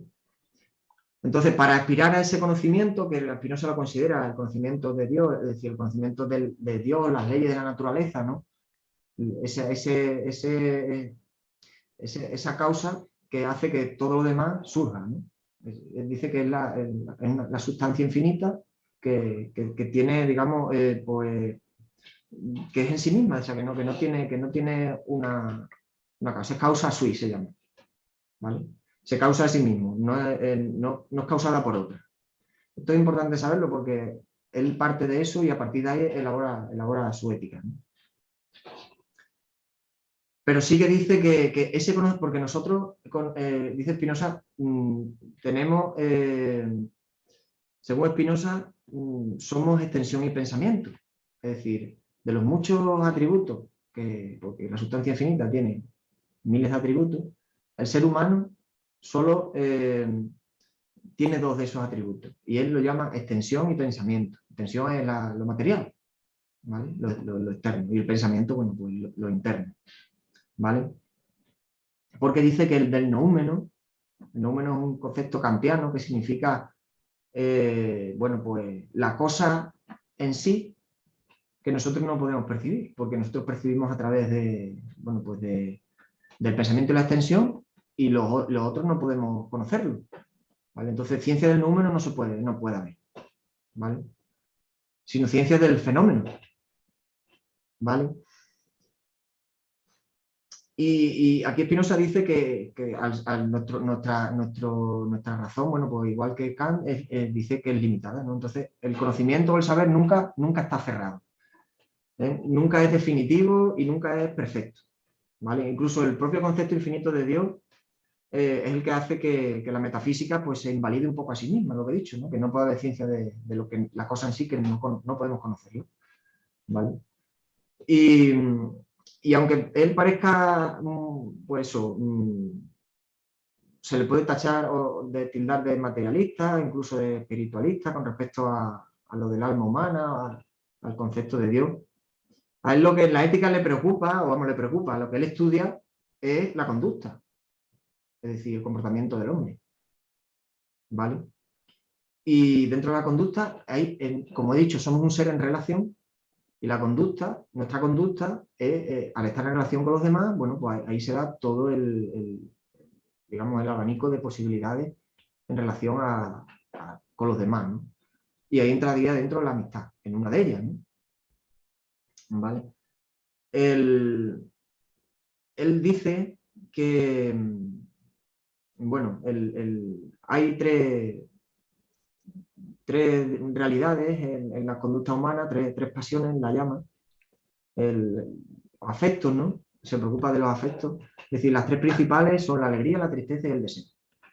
Entonces, para aspirar a ese conocimiento, que Spinoza lo considera el conocimiento de Dios, es decir, el conocimiento de Dios, las leyes de la naturaleza, ¿no? Esa causa que hace que todo lo demás surja, ¿no? Él dice que es la sustancia infinita que tiene, digamos, pues, que es en sí misma, o sea, que no tiene una causa, es causa sui, se llama, ¿vale? Se causa a sí mismo, no es causada por otra. Esto es importante saberlo porque él parte de eso y a partir de ahí elabora su ética, ¿no? Pero sí que dice que ese conocimiento, porque nosotros, dice Spinoza, tenemos, según Spinoza, somos extensión y pensamiento. Es decir, de los muchos atributos, porque la sustancia infinita tiene miles de atributos, el ser humano solo tiene dos de esos atributos. Y él lo llama extensión y pensamiento. Extensión es lo material, ¿vale? Lo externo. Y el pensamiento, bueno, pues lo interno, ¿vale? Porque dice que el del noúmeno es un concepto kantiano que significa, bueno, pues la cosa en sí que nosotros no podemos percibir, porque nosotros percibimos a través de, bueno, pues del pensamiento y la extensión, y los otros no podemos conocerlo, ¿vale? Entonces, ciencia del número no puede haber, ¿vale? Sino ciencia del fenómeno, ¿vale? Y aquí Spinoza dice que nuestra razón, bueno, pues igual que Kant, dice que es limitada, ¿no? Entonces, el conocimiento o el saber nunca está cerrado, ¿eh? Nunca es definitivo y nunca es perfecto, ¿vale? Incluso el propio concepto infinito de Dios es el que hace que la metafísica pues, se invalide un poco a sí misma, lo que he dicho, ¿no? Que no puede haber ciencia de lo que la cosa en sí que no podemos conocerlo, ¿vale? Y aunque él parezca, pues eso, se le puede tachar o de tildar de materialista, incluso de espiritualista con respecto a lo del alma humana, al concepto de Dios. A él lo que la ética le preocupa, o vamos, le preocupa, lo que él estudia es la conducta, es decir, el comportamiento del hombre, ¿vale? Y dentro de la conducta, hay, como he dicho, somos un ser en relación y la conducta, nuestra conducta, al estar en relación con los demás, bueno, pues ahí se da todo digamos, el abanico de posibilidades en relación con los demás, ¿no? Y ahí entraría dentro la amistad, en una de ellas, ¿no? ¿Vale? Él dice que, bueno, hay tres realidades en la conducta humana, tres pasiones, la llama. Los afectos, ¿no? Se preocupa de los afectos. Es decir, las tres principales son la alegría, la tristeza y el deseo.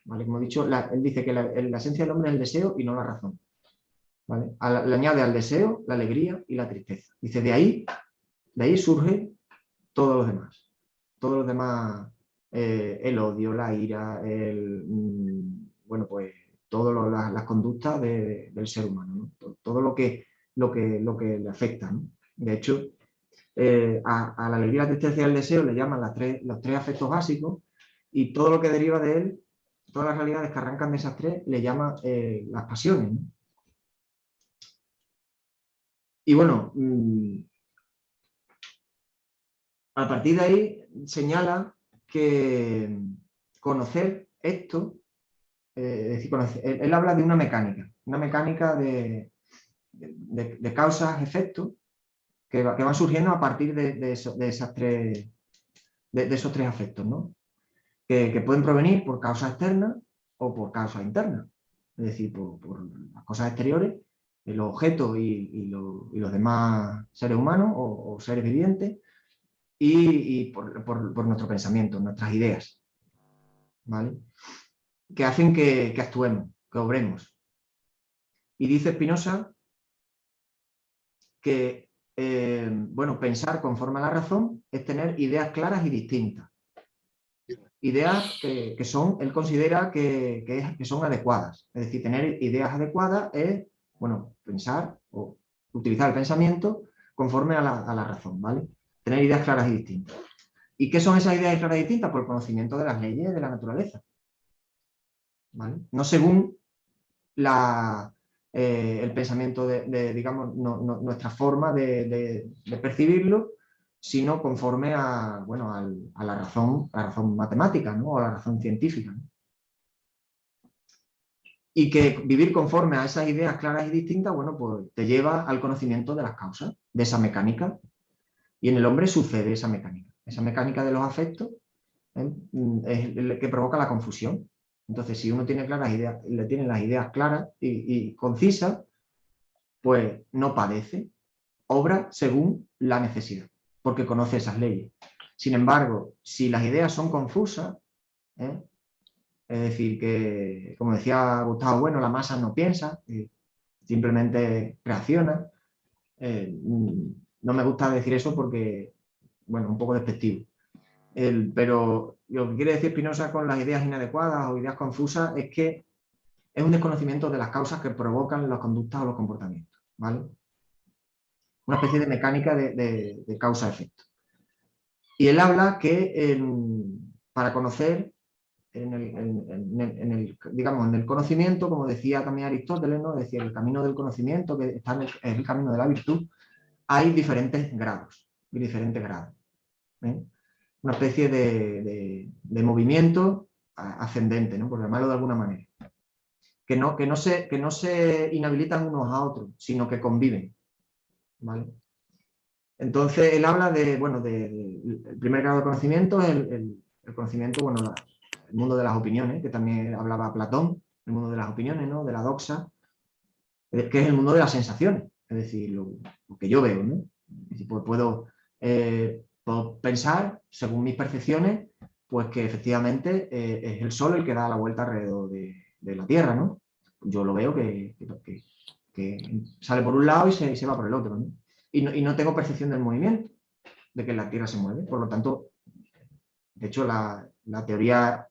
¿Vale? Como he dicho, él dice que la esencia del hombre es el deseo y no la razón. ¿Vale? Le añade al deseo la alegría y la tristeza. Dice, de ahí surge todos los demás. Todos los demás, el odio, la ira, bueno, pues todas las conductas del ser humano, ¿no? Todo lo que le afecta, ¿no? De hecho, a la alegría, la tristeza y el deseo le llaman los tres afectos básicos, y todo lo que deriva de él, todas las realidades que arrancan de esas tres, le llama las pasiones, ¿no? Y bueno, a partir de ahí señala que conocer esto, es decir, él habla de una mecánica de causas, efectos, que van surgiendo a partir de esos tres afectos, ¿no? Que pueden provenir por causas externas o por causas internas, es decir, por las cosas exteriores, los objetos y los demás seres humanos o seres vivientes, y por nuestro pensamiento, nuestras ideas, ¿vale? Que hacen que actuemos, que obremos. Y dice Spinoza que, bueno, pensar conforme a la razón es tener ideas claras y distintas. Ideas que son, él considera que son adecuadas. Es decir, tener ideas adecuadas es, bueno, pensar o utilizar el pensamiento conforme a la razón, ¿vale? Tener ideas claras y distintas. ¿Y qué son esas ideas claras y distintas? Por el conocimiento de las leyes de la naturaleza, ¿vale? No según el pensamiento digamos, nuestra forma de percibirlo, sino conforme a, bueno, a la razón matemática, ¿no? O a la razón científica, ¿no? Y que vivir conforme a esas ideas claras y distintas, bueno, pues te lleva al conocimiento de las causas, de esa mecánica. Y en el hombre sucede esa mecánica de los afectos, ¿eh? Es el que provoca la confusión. Entonces, si uno tiene las ideas claras y concisas, pues no padece, obra según la necesidad, porque conoce esas leyes. Sin embargo, si las ideas son confusas, ¿eh? Es decir, que, como decía Gustavo Bueno, la masa no piensa, simplemente reacciona. No me gusta decir eso porque, bueno, un poco despectivo. Pero lo que quiere decir Spinoza con las ideas inadecuadas o ideas confusas es que es un desconocimiento de las causas que provocan las conductas o los comportamientos, ¿vale? Una especie de mecánica de causa-efecto. Y él habla que para conocer, digamos, en el conocimiento, como decía también Aristóteles, ¿no? Decía el camino del conocimiento, que está es el camino de la virtud, hay diferentes grados, ¿eh? Una especie de movimiento ascendente, ¿no? Por llamarlo de alguna manera. Que no se inhabilitan unos a otros, sino que conviven, ¿vale? Entonces, él habla el primer grado de conocimiento, el conocimiento, bueno, el mundo de las opiniones, que también hablaba Platón, el mundo de las opiniones, ¿no? De la doxa, que es el mundo de las sensaciones, es decir, lo que yo veo, ¿no? Es decir, pues puedo pensar, según mis percepciones, pues que efectivamente es el Sol el que da la vuelta alrededor de la Tierra, ¿no? Yo lo veo que sale por un lado y se va por el otro, ¿no? Y no tengo percepción del movimiento, de que la Tierra se mueve. Por lo tanto, de hecho, la teoría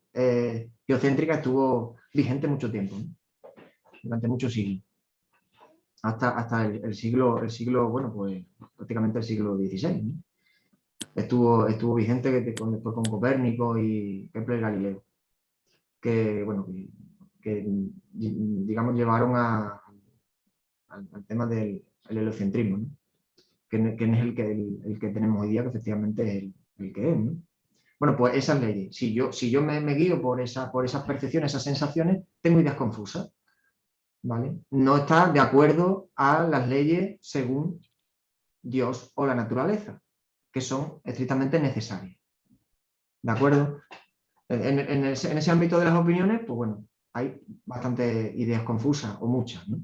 geocéntrica estuvo vigente mucho tiempo, ¿no? Durante muchos siglos. Hasta el siglo, bueno, pues prácticamente el siglo XVI, ¿no? Estuvo vigente después con Copérnico y Kepler y Galileo, que, bueno, que digamos, llevaron al tema del heliocentrismo, ¿no? Que es el que tenemos hoy día, que efectivamente es el que es, ¿no? Bueno, pues esas leyes, si yo me guío por esas percepciones, esas sensaciones, tengo ideas confusas, ¿vale? No está de acuerdo a las leyes según Dios o la naturaleza, que son estrictamente necesarias, ¿de acuerdo? En ese ámbito de las opiniones, pues bueno, hay bastantes ideas confusas, o muchas, ¿no?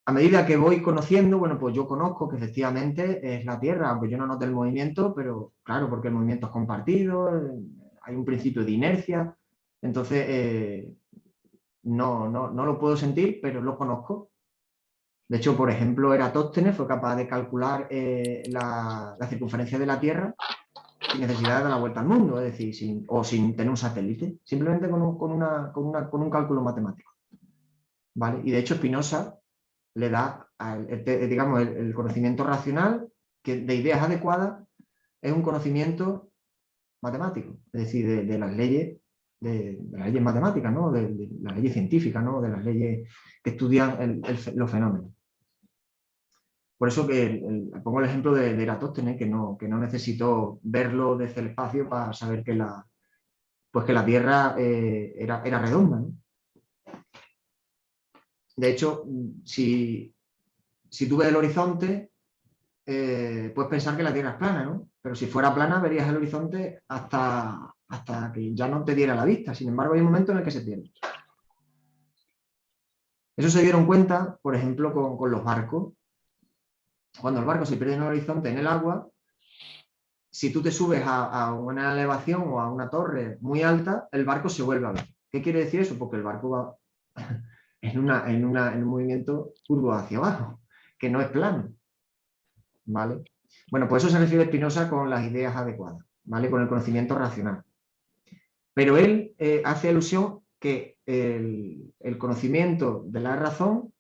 A medida que voy conociendo, bueno, pues yo conozco que efectivamente es la Tierra, aunque yo no note el movimiento, pero claro, porque el movimiento es compartido, hay un principio de inercia, entonces no lo puedo sentir, pero lo conozco. De hecho, por ejemplo, Eratóstenes fue capaz de calcular la circunferencia de la Tierra sin necesidad de dar la vuelta al mundo, es decir, sin tener un satélite, simplemente con un cálculo matemático, ¿vale? Y de hecho Spinoza le da, digamos, el conocimiento racional, que de ideas adecuadas es un conocimiento matemático, es decir, de las leyes, de las leyes matemáticas, ¿no? De las leyes científicas, ¿no? De las leyes que estudian los fenómenos. Por eso que pongo el ejemplo de Eratóstenes, que no necesitó verlo desde el espacio para saber que la Tierra era redonda, ¿no? De hecho, si tú ves el horizonte, puedes pensar que la Tierra es plana, ¿no? Pero si fuera plana, verías el horizonte hasta que ya no te diera la vista. Sin embargo, hay un momento en el que se pierde. Eso se dieron cuenta, por ejemplo, con los barcos. Cuando el barco se pierde en el horizonte, en el agua, si tú te subes a una elevación o a una torre muy alta, el barco se vuelve a ver. ¿Qué quiere decir eso? Porque el barco va en un movimiento curvo hacia abajo, que no es plano, ¿vale? Bueno, pues eso se refiere Spinoza con las ideas adecuadas, ¿vale? Con el conocimiento racional. Pero él hace alusión que el conocimiento de la razón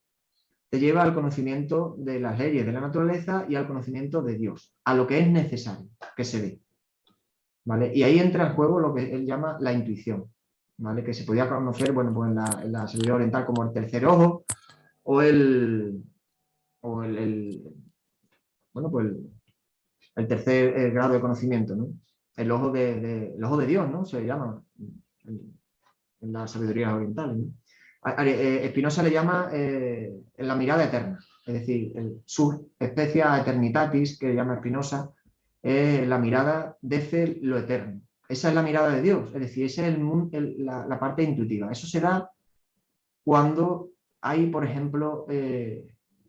te lleva al conocimiento de las leyes de la naturaleza y al conocimiento de Dios, a lo que es necesario que se ve, ¿vale? Y ahí entra en juego lo que él llama la intuición, ¿vale? Que se podía conocer, bueno, pues en la sabiduría oriental como el tercer ojo o el tercer grado de conocimiento, ¿no? El ojo el ojo de Dios, ¿no? Se llama en la sabiduría oriental, ¿no? Spinoza le llama la mirada eterna, es decir, el sur especia eternitatis, que llama Spinoza, la mirada desde lo eterno. Esa es la mirada de Dios, es decir, esa es la parte intuitiva. Eso se da cuando hay, por ejemplo, el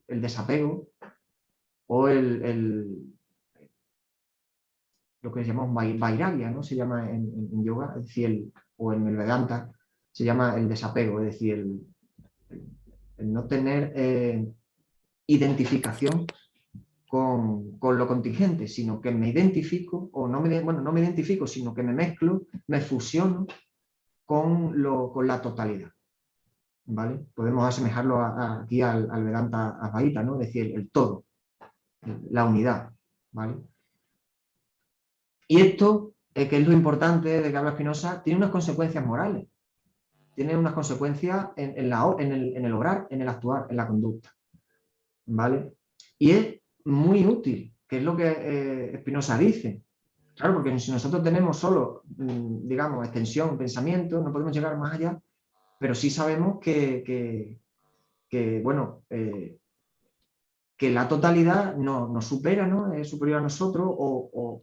desapego o lo que llamamos vairagya, ¿no? Se llama en yoga, es decir, o en el Vedanta, se llama el desapego, es decir, el no tener identificación con lo contingente, sino que me identifico, o no me identifico, sino que me mezclo, me fusiono con la totalidad. ¿vale? Podemos asemejarlo aquí al Vedanta Advaita, ¿no? Es decir, el todo, la unidad, ¿vale? Y esto, que es lo importante de que habla Spinoza, tiene unas consecuencias morales, tiene unas consecuencias en el obrar, en el actuar, en la conducta, ¿vale? Y es muy útil, que es lo que Spinoza dice. Claro, porque si nosotros tenemos solo, digamos, extensión, pensamiento, no podemos llegar más allá, pero sí sabemos que bueno, que la totalidad nos supera, ¿no? Es superior a nosotros, o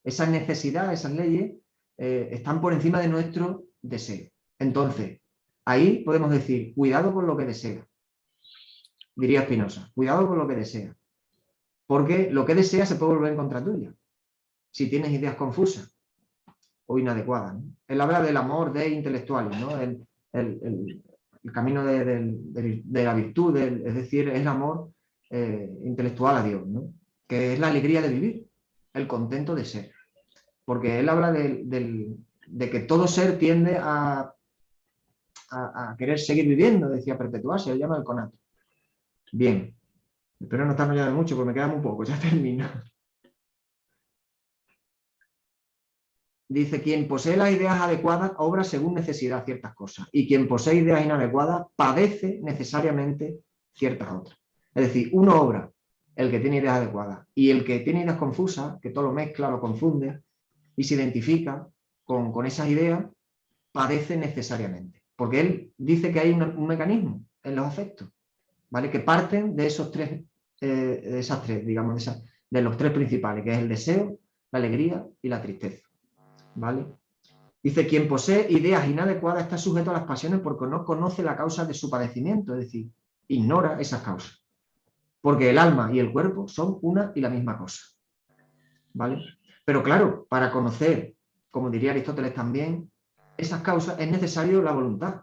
esas necesidades, esas leyes, están por encima de nuestro deseo. Entonces, ahí podemos decir, cuidado con lo que desea, diría Spinoza, cuidado con lo que desea, porque lo que desea se puede volver en contra tuya, si tienes ideas confusas o inadecuadas, ¿no? Él habla del amor de intelectuales, ¿no? El camino de la virtud, es decir, es el amor intelectual a Dios, ¿no? Que es la alegría de vivir, el contento de ser. Porque él habla de que todo ser tiende a querer seguir viviendo, decía, perpetuarse, él llama el conato. Bien, espero no estarme enrollando mucho porque me queda muy poco, ya termino. Dice, quien posee las ideas adecuadas obra según necesidad ciertas cosas, y quien posee ideas inadecuadas padece necesariamente ciertas otras. Es decir, uno obra el que tiene ideas adecuadas, y el que tiene ideas confusas, que todo lo mezcla, lo confunde, y se identifica con esas ideas, padece necesariamente. Porque él dice que hay un mecanismo en los afectos, ¿vale? Que parten de esos tres, de esas tres, digamos, de los tres principales, que es el deseo, la alegría y la tristeza, ¿vale? Dice, quien posee ideas inadecuadas está sujeto a las pasiones porque no conoce la causa de su padecimiento, es decir, ignora esas causas. Porque el alma y el cuerpo son una y la misma cosa, ¿vale? Pero claro, para conocer, como diría Aristóteles también, esas causas es necesario la voluntad,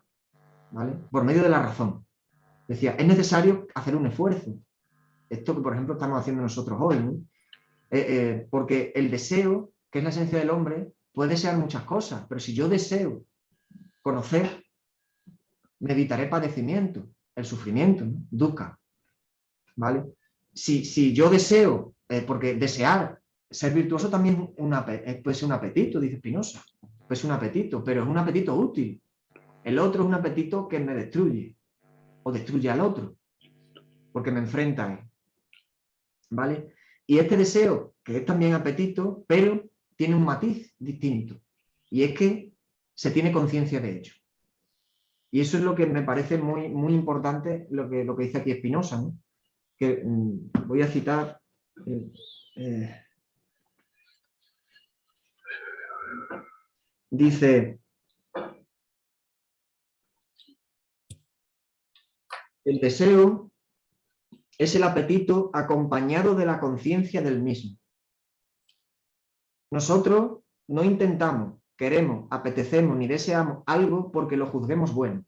¿vale? Por medio de la razón. Decía, es necesario hacer un esfuerzo. Esto que, por ejemplo, estamos haciendo nosotros hoy, ¿no? Porque el deseo, que es la esencia del hombre, puede desear muchas cosas, pero si yo deseo conocer, me evitaré padecimiento, el sufrimiento, ¿no? Dukkha, ¿vale? Si yo deseo, porque desear ser virtuoso también puede ser un apetito, dice Spinoza, puede ser un apetito, pero es un apetito útil. El otro es un apetito que me destruye o destruye al otro, porque me enfrenta a él, ¿vale? Y este deseo, que es también apetito, pero tiene un matiz distinto, y es que se tiene conciencia de ello. Y eso es lo que me parece muy, muy importante, lo que dice aquí Spinoza, ¿no? Que voy a citar... dice, el deseo es el apetito acompañado de la conciencia del mismo. Nosotros no intentamos, queremos, apetecemos ni deseamos algo porque lo juzguemos bueno,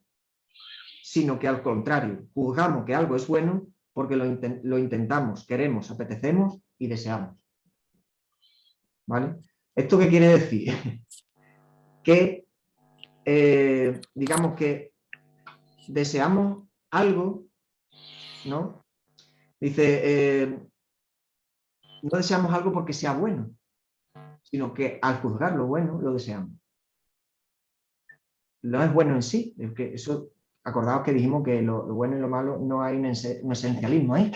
sino que al contrario, juzgamos que algo es bueno porque lo intentamos, queremos, apetecemos y deseamos. ¿Vale? ¿Esto qué quiere decir? Que, digamos que deseamos algo, ¿no? Dice, no deseamos algo porque sea bueno, sino que al juzgar lo bueno, lo deseamos. No es bueno en sí, es que eso, acordaos que dijimos que lo bueno y lo malo no hay un esencialismo ahí,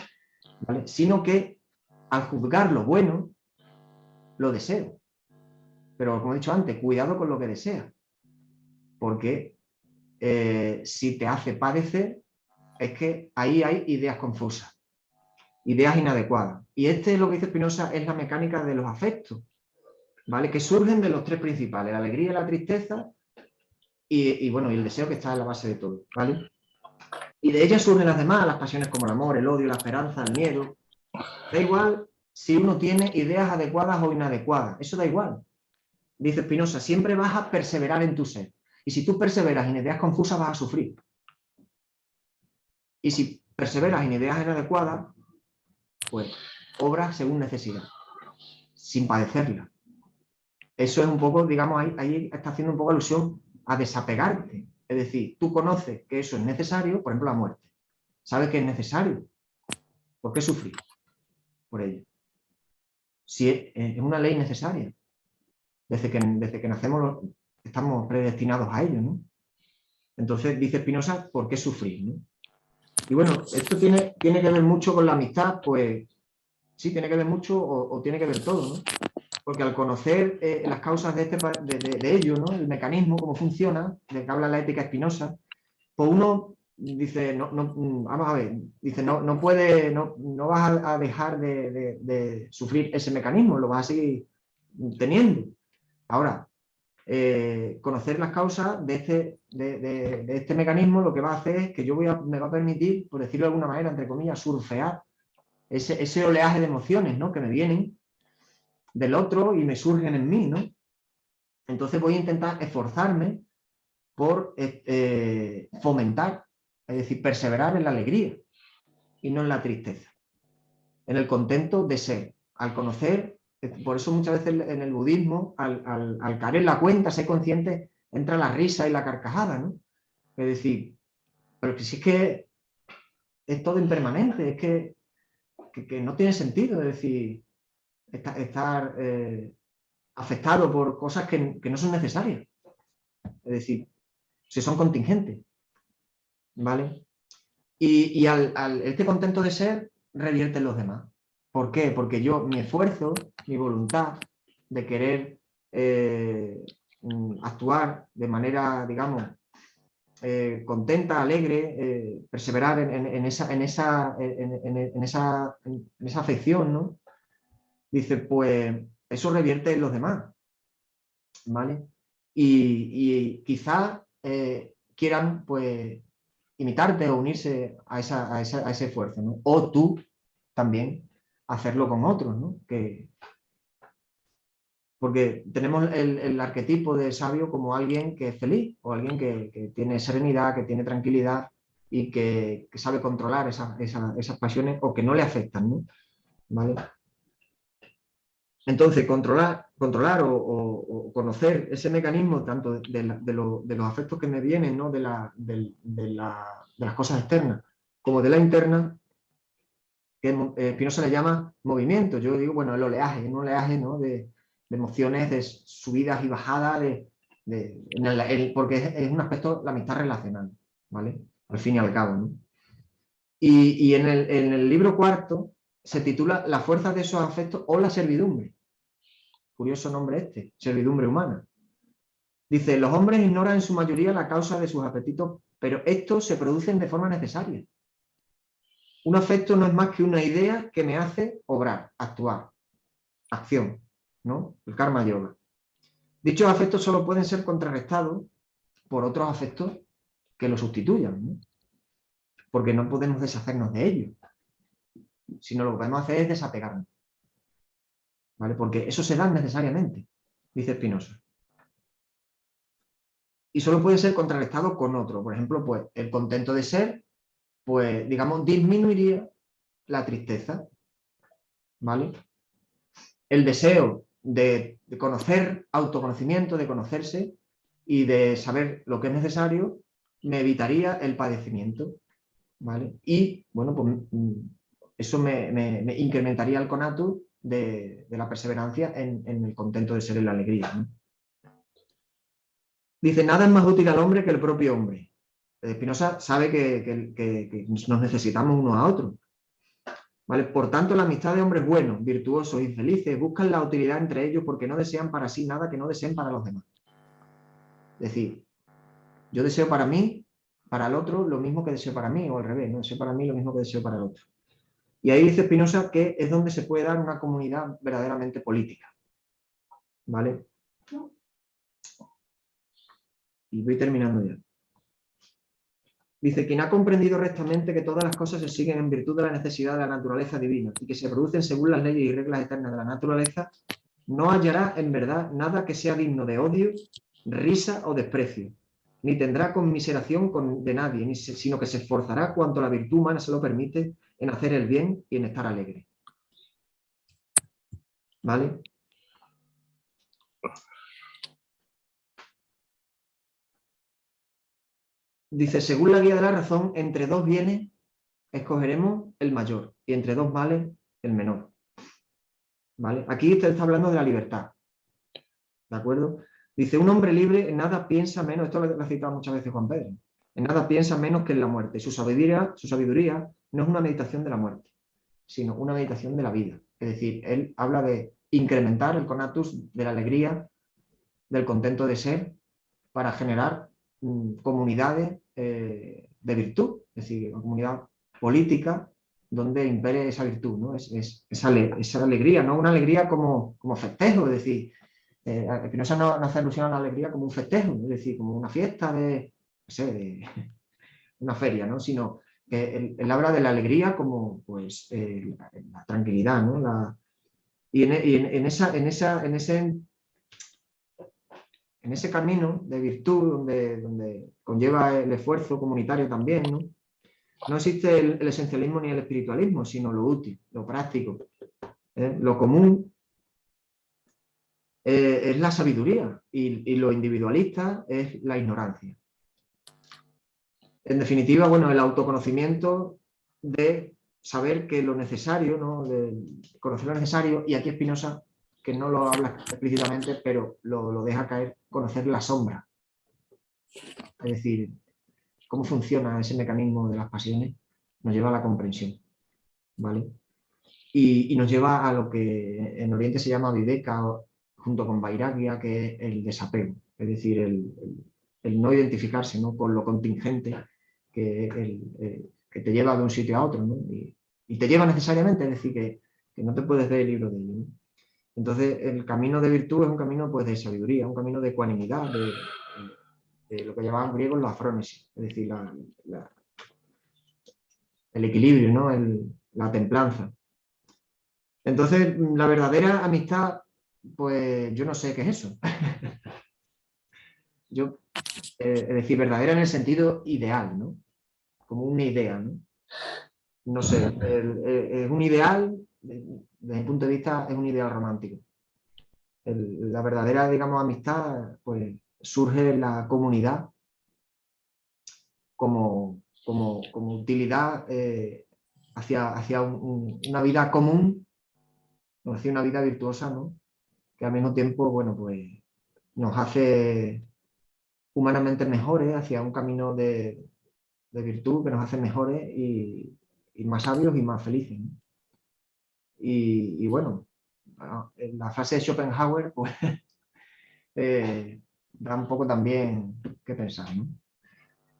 ¿vale? Sino que al juzgar lo bueno, lo deseo. Pero como he dicho antes, cuidado con lo que deseas, porque si te hace padecer, es que ahí hay ideas confusas, ideas inadecuadas. Y este es lo que dice Spinoza, es la mecánica de los afectos, ¿vale? Que surgen de los tres principales, la alegría y la tristeza, y bueno, y el deseo, que está en la base de todo, ¿vale? Y de ellas surgen las demás, las pasiones como el amor, el odio, la esperanza, el miedo. Da igual si uno tiene ideas adecuadas o inadecuadas, eso da igual. Dice Spinoza, siempre vas a perseverar en tu ser. Y si tú perseveras en ideas confusas, vas a sufrir. Y si perseveras en ideas inadecuadas, pues obras según necesidad, sin padecerla. Eso es un poco, digamos, ahí está haciendo un poco alusión a desapegarte Es decir, tú conoces que eso es necesario, por ejemplo, la muerte. Sabes que es necesario. ¿Por qué sufrir por ello? Si es una ley necesaria. Desde que nacemos estamos predestinados a ello, ¿no? Entonces, dice Spinoza, ¿por qué sufrir? ¿No? Y bueno, esto tiene que ver mucho con la amistad, pues sí, tiene que ver mucho o tiene que ver todo, ¿no? Porque al conocer las causas de ello, ¿no? El mecanismo, cómo funciona, de que habla la ética Spinoza, pues uno dice, vamos a ver, dice, no puede, no vas a dejar de sufrir ese mecanismo, lo vas a seguir teniendo. Ahora, conocer las causas de este mecanismo lo que va a hacer es que me va a permitir, por decirlo de alguna manera, entre comillas, surfear ese oleaje de emociones, ¿no? Que me vienen del otro y me surgen en mí, ¿no? Entonces voy a intentar esforzarme por fomentar, es decir, perseverar en la alegría y no en la tristeza, en el contento de ser, al conocer. Por eso muchas veces en el budismo, al caer en la cuenta, ser consciente, entra la risa y la carcajada, ¿no? Es decir, pero que si es que es todo impermanente, es que no tiene sentido, es decir, estar afectado por cosas que no son necesarias, es decir, si son contingentes, ¿vale? Y este contento de ser revierte en los demás. ¿Por qué? Porque mi esfuerzo, mi voluntad de querer actuar de manera, digamos, contenta, alegre, perseverar en esa afección, ¿no? Dice, pues eso revierte en los demás, ¿vale? Y quizás quieran, pues, imitarte o unirse a ese esfuerzo, ¿no? O tú también hacerlo con otros, ¿no? Porque tenemos el arquetipo de sabio como alguien que es feliz o alguien que tiene serenidad, que tiene tranquilidad y que sabe controlar esas pasiones o que no le afectan, ¿no? ¿Vale? Entonces, controlar o conocer ese mecanismo tanto de los afectos que me vienen, ¿no? de las cosas externas como de la interna, que Spinoza le llama movimiento. Yo digo, bueno, el oleaje, un oleaje, ¿no? de emociones, de subidas y bajadas, porque es un aspecto, la amistad relacional, ¿vale? Al fin y al cabo, ¿no? Y en el libro cuarto se titula La fuerza de esos afectos o la servidumbre. Curioso nombre este, servidumbre humana. Dice, los hombres ignoran en su mayoría la causa de sus apetitos, pero estos se producen de forma necesaria. Un afecto no es más que una idea que me hace obrar, actuar, acción, ¿no? El karma yoga. Dichos afectos solo pueden ser contrarrestados por otros afectos que lo sustituyan, ¿no? Porque no podemos deshacernos de ellos, sino lo que podemos hacer es desapegarnos, ¿vale? Porque eso se da necesariamente, dice Spinoza. Y solo puede ser contrarrestado con otro. Por ejemplo, pues el contento de ser, pues digamos, disminuiría la tristeza, ¿vale? El deseo de conocer, autoconocimiento, de conocerse y de saber lo que es necesario, me evitaría el padecimiento, ¿vale? Y, bueno, pues eso me incrementaría el conato de la perseverancia en el contento de ser en la alegría, ¿no? Dice, nada es más útil al hombre que el propio hombre. Spinoza sabe que nos necesitamos unos a otros, ¿vale? Por tanto, la amistad de hombres buenos, virtuosos y felices buscan la utilidad entre ellos porque no desean para sí nada que no deseen para los demás. Es decir, yo deseo para mí, para el otro, lo mismo que deseo para mí, o al revés, no deseo para mí lo mismo que deseo para el otro. Y ahí dice Spinoza que es donde se puede dar una comunidad verdaderamente política, ¿vale? Y voy terminando ya. Dice, quien ha comprendido rectamente que todas las cosas se siguen en virtud de la necesidad de la naturaleza divina y que se producen según las leyes y reglas eternas de la naturaleza, no hallará en verdad nada que sea digno de odio, risa o desprecio, ni tendrá conmiseración de nadie, sino que se esforzará cuanto la virtud humana se lo permite en hacer el bien y en estar alegre. ¿Vale? dice, según la guía de la razón, entre dos bienes escogeremos el mayor y entre dos males el menor. ¿Vale? Aquí usted está hablando de la libertad. ¿De acuerdo? Dice, un hombre libre en nada piensa menos, esto lo ha citado muchas veces Juan Pedro, en nada piensa menos que en la muerte. Su sabiduría no es una meditación de la muerte, sino una meditación de la vida. Es decir, él habla de incrementar el conatus de la alegría, del contento de ser, para generar comunidades de virtud, es decir, una comunidad política donde impere esa virtud, ¿no? Esa alegría, no una alegría como festejo, es decir, Spinoza no hace alusión a la alegría como un festejo, es decir, como una fiesta de, no sé, de una feria, ¿no? Sino que él habla de la alegría como, pues, la tranquilidad, ¿no? Y en ese camino de virtud, donde conlleva el esfuerzo comunitario también, ¿no? No existe el esencialismo ni el espiritualismo, sino lo útil, lo práctico. Lo común es la sabiduría y lo individualista es la ignorancia. En definitiva, bueno, el autoconocimiento de saber que lo necesario, ¿no? De conocer lo necesario, y aquí Spinoza, que no lo habla explícitamente, pero lo deja caer, conocer la sombra. Es decir, cómo funciona ese mecanismo de las pasiones, nos lleva a la comprensión, ¿vale? Y nos lleva a lo que en Oriente se llama viveka, junto con vairagya, que es el desapego, es decir, el no identificarse, ¿no? Con lo contingente que te lleva de un sitio a otro, ¿no? Y te lleva necesariamente, es decir, que no te puedes ver libro de ello, ¿no? Entonces, el camino de virtud es un camino, pues, de sabiduría, un camino de ecuanimidad, de lo que llamaban griegos la afrónesis, es decir, el equilibrio, ¿no? La templanza. Entonces, la verdadera amistad, pues yo no sé qué es eso. Es decir, verdadera en el sentido ideal, ¿no? Como una idea, ¿no? No sé, es un ideal, desde mi punto de vista, es un ideal romántico. La verdadera, digamos, amistad, pues surge en la comunidad como utilidad hacia una vida común, hacia una vida virtuosa, ¿no? Que al mismo tiempo, bueno, pues nos hace humanamente mejores, hacia un camino de virtud que nos hace mejores y más sabios y más felices, ¿no? Y bueno, la frase de Schopenhauer, pues da un poco también que pensar, ¿no?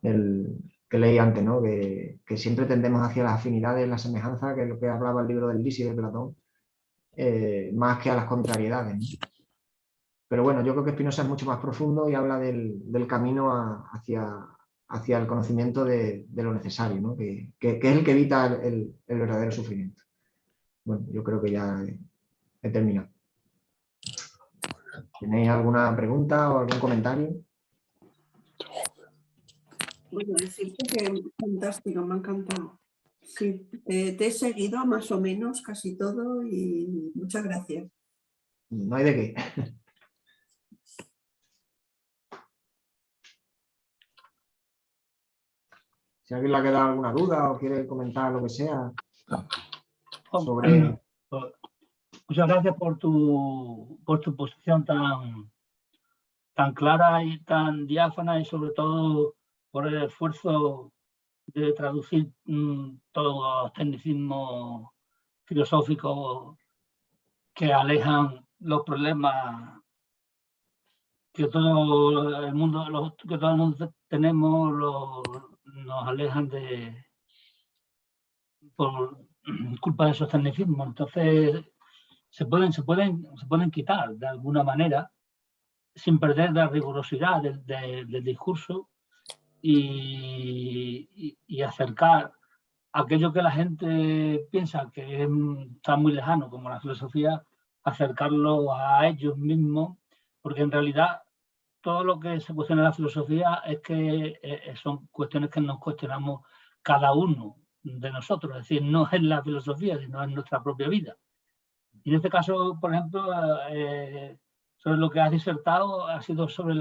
Que leí antes, ¿no? Que siempre tendemos hacia las afinidades, la semejanza, que es lo que hablaba el libro del Lisi de Platón, más que a las contrariedades, ¿no? Pero bueno, yo creo que Spinoza es mucho más profundo y habla del camino hacia el conocimiento de lo necesario, ¿no? Que es el que evita el verdadero sufrimiento. Bueno, yo creo que ya he terminado. ¿Tenéis alguna pregunta o algún comentario? Bueno, decirte que fantástico, me ha encantado. Sí, te he seguido más o menos casi todo y muchas gracias. No hay de qué. Si a alguien le ha quedado alguna duda o quiere comentar lo que sea sobre... Muchas gracias por tu posición tan clara y tan diáfana, y sobre todo por el esfuerzo de traducir todos los tecnicismos filosóficos que alejan los problemas que todo el mundo tenemos, nos alejan por culpa de esos tecnicismos. Entonces se pueden quitar de alguna manera sin perder la rigurosidad del discurso y acercar aquello que la gente piensa que está muy lejano, como la filosofía, acercarlo a ellos mismos, porque en realidad todo lo que se cuestiona en la filosofía es que son cuestiones que nos cuestionamos cada uno de nosotros, es decir, no es la filosofía, sino en nuestra propia vida. Y en este caso, por ejemplo, sobre lo que has disertado ha sido sobre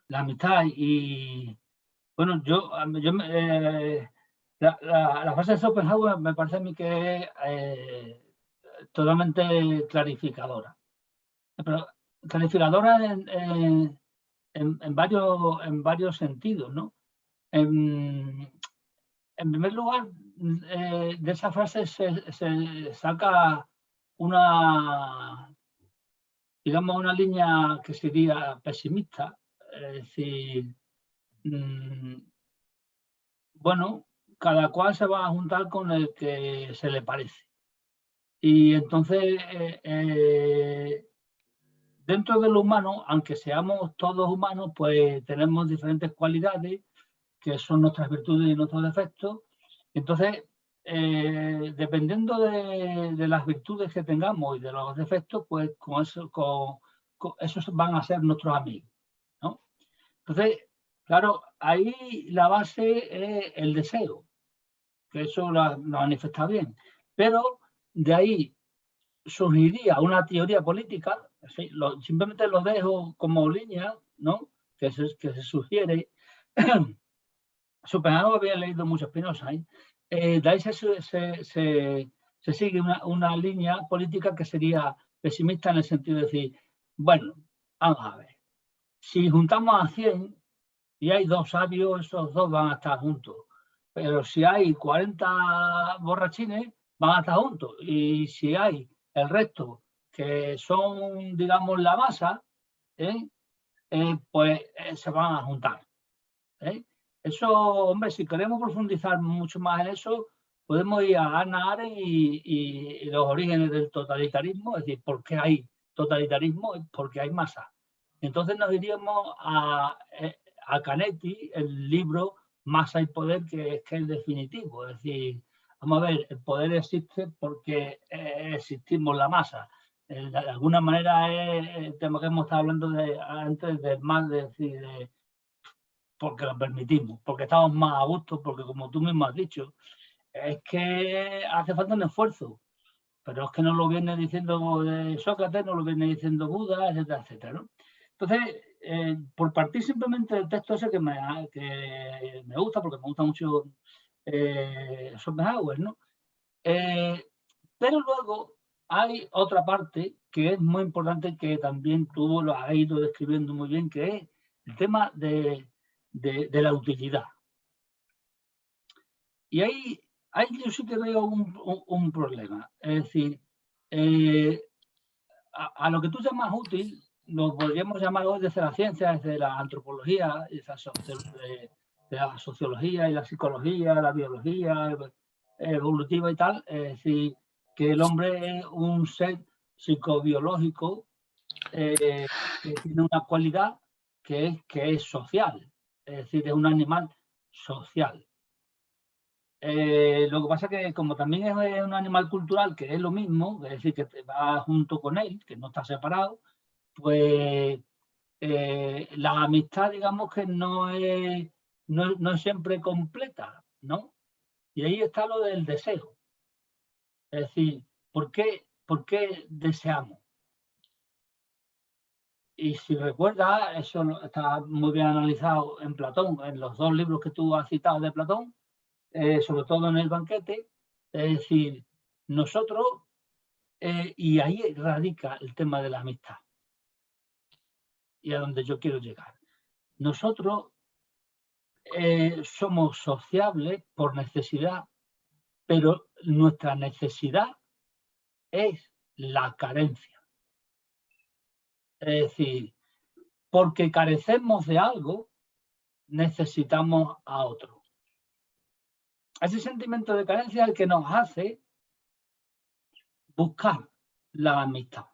la amistad y, bueno, la frase de Schopenhauer me parece a mí que es totalmente clarificadora. Pero clarificadora en varios sentidos, ¿no? En primer lugar, de esa frase se saca digamos, una línea que sería pesimista, es decir, bueno, cada cual se va a juntar con el que se le parece. Y entonces, dentro de lo humano, aunque seamos todos humanos, pues tenemos diferentes cualidades que son nuestras virtudes y nuestros defectos. Entonces, dependiendo de las virtudes que tengamos y de los defectos, pues con esos van a ser nuestros amigos, ¿no? Entonces, claro, ahí la base es el deseo, que eso lo manifiesta bien. Pero de ahí surgiría una teoría política, ¿sí? Simplemente lo dejo como línea, ¿no? Que se sugiere. Schopenhauer había leído mucho Spinoza, de ahí se sigue una línea política que sería pesimista en el sentido de decir, bueno, vamos a ver, si juntamos a 100 y hay 2 sabios, esos 2 van a estar juntos, pero si hay 40 borrachines, van a estar juntos, y si hay el resto que son, digamos, la masa, pues se van a juntar. Eso, hombre, si queremos profundizar mucho más en eso, podemos ir a Hannah Arendt y los orígenes del totalitarismo, es decir, ¿por qué hay totalitarismo? Porque hay masa. Entonces nos iríamos a Canetti, el libro Masa y Poder, que es el definitivo. Es decir, vamos a ver, el poder existe porque existimos la masa. De alguna manera es el tema que hemos estado hablando antes del mal, de decir, porque lo permitimos, porque estamos más a gusto, porque como tú mismo has dicho, es que hace falta un esfuerzo, pero es que no lo viene diciendo Sócrates, no lo viene diciendo Buda, etcétera, etcétera, ¿no? Entonces, por partir simplemente del texto ese que me gusta, porque me gusta mucho Schopenhauer, ¿no? Pero luego hay otra parte que es muy importante, que también tú lo has ido describiendo muy bien, que es el tema de la utilidad. Y ahí yo sí que veo un problema. Es decir, a lo que tú llamas útil, lo podríamos llamar hoy desde la ciencia, desde la antropología, de la sociología y la psicología, la biología evolutiva y tal. Es decir, que el hombre es un ser psicobiológico que tiene una cualidad que es social. Es decir, es un animal social. Lo que pasa es que como también es un animal cultural, que es lo mismo, es decir, que te va junto con él, que no está separado, pues la amistad, digamos que no es siempre completa, ¿no? Y ahí está lo del deseo. Es decir, ¿por qué deseamos? Y si recuerdas, eso está muy bien analizado en Platón, en los 2 libros que tú has citado de Platón, sobre todo en el banquete. Es decir, nosotros, y ahí radica el tema de la amistad, y a donde yo quiero llegar. Nosotros somos sociables por necesidad, pero nuestra necesidad es la carencia. Es decir, porque carecemos de algo, necesitamos a otro. Ese sentimiento de carencia es el que nos hace buscar la amistad.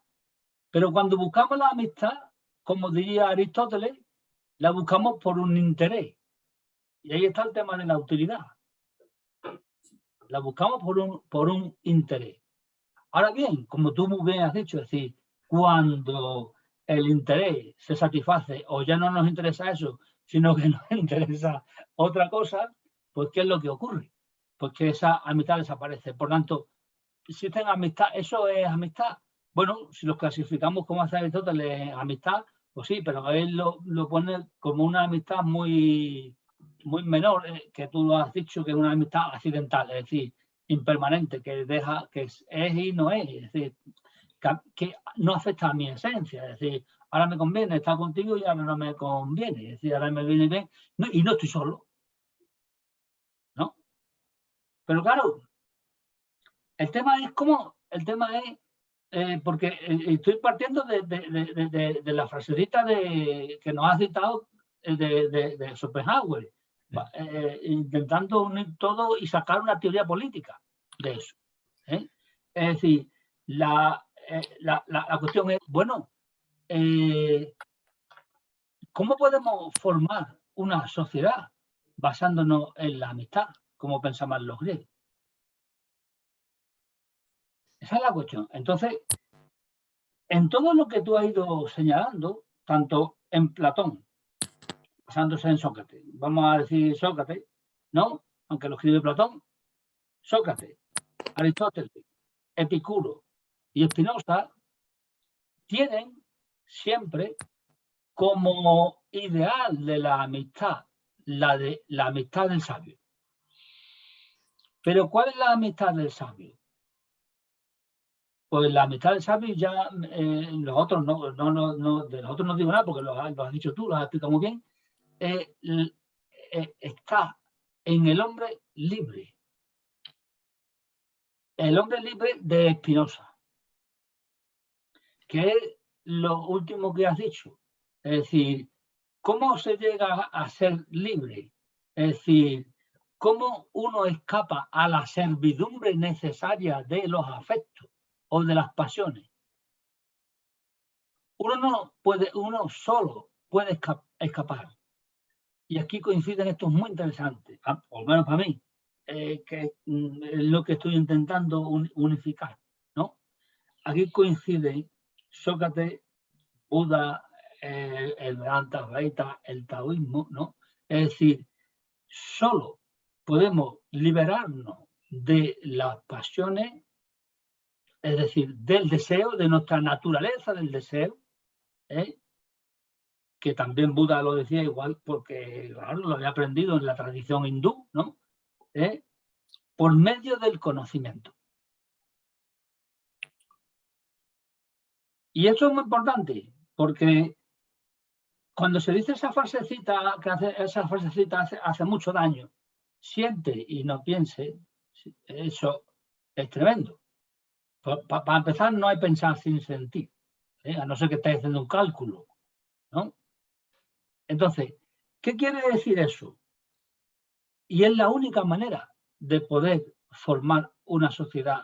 Pero cuando buscamos la amistad, como diría Aristóteles, la buscamos por un interés. Y ahí está el tema de la utilidad. La buscamos por un interés. Ahora bien, como tú muy bien has dicho, es decir, cuando el interés se satisface o ya no nos interesa eso, sino que nos interesa otra cosa, pues ¿qué es lo que ocurre? Pues que esa amistad desaparece. Por tanto, existen amistad, ¿eso es amistad? Bueno, si los clasificamos como hace Aristóteles, amistad, Pues sí, pero él lo pone como una amistad muy, muy menor, que tú lo has dicho que es una amistad accidental, es decir, impermanente, que deja, que es y no es decir, que no afecta a mi esencia, es decir, ahora me conviene estar contigo y ahora no me conviene, es decir, ahora me viene bien, no, y no estoy solo, ¿no? Pero claro, el tema es cómo, porque estoy partiendo de la frasecita que nos ha citado de Schopenhauer, intentando unir todo y sacar una teoría política de eso. Es decir, la cuestión es, bueno, ¿cómo podemos formar una sociedad basándonos en la amistad, como pensaban los griegos? Esa es la cuestión. Entonces, en todo lo que tú has ido señalando, tanto en Platón, basándose en Sócrates, vamos a decir Sócrates, ¿no? Aunque lo escribe Platón, Sócrates, Aristóteles, Epicuro y Spinoza tienen siempre como ideal de la amistad, la amistad del sabio. Pero ¿cuál es la amistad del sabio? Pues la amistad del sabio ya los otros de los otros no digo nada porque lo has dicho tú, lo has explicado muy bien. Está en el hombre libre. El hombre libre de Spinoza, que es lo último que has dicho. Es decir, ¿cómo se llega a ser libre? Es decir, ¿cómo uno escapa a la servidumbre necesaria de los afectos o de las pasiones? Uno solo puede escapar. Y aquí coinciden estos muy interesantes, por lo menos para mí, que es lo que estoy intentando unificar, ¿no? Aquí coinciden Sócrates, Buda, el Vedanta, el taoísmo, ¿no? Es decir, solo podemos liberarnos de las pasiones, es decir, del deseo, de nuestra naturaleza del deseo, que también Buda lo decía igual porque claro, lo había aprendido en la tradición hindú, ¿no? Por medio del conocimiento. Y eso es muy importante, porque cuando se dice esa frasecita, hace mucho daño, siente y no piense, eso es tremendo. Para empezar, no hay pensar sin sentir, a no ser que estés haciendo un cálculo, ¿no? Entonces, ¿qué quiere decir eso? Y es la única manera de poder formar una sociedad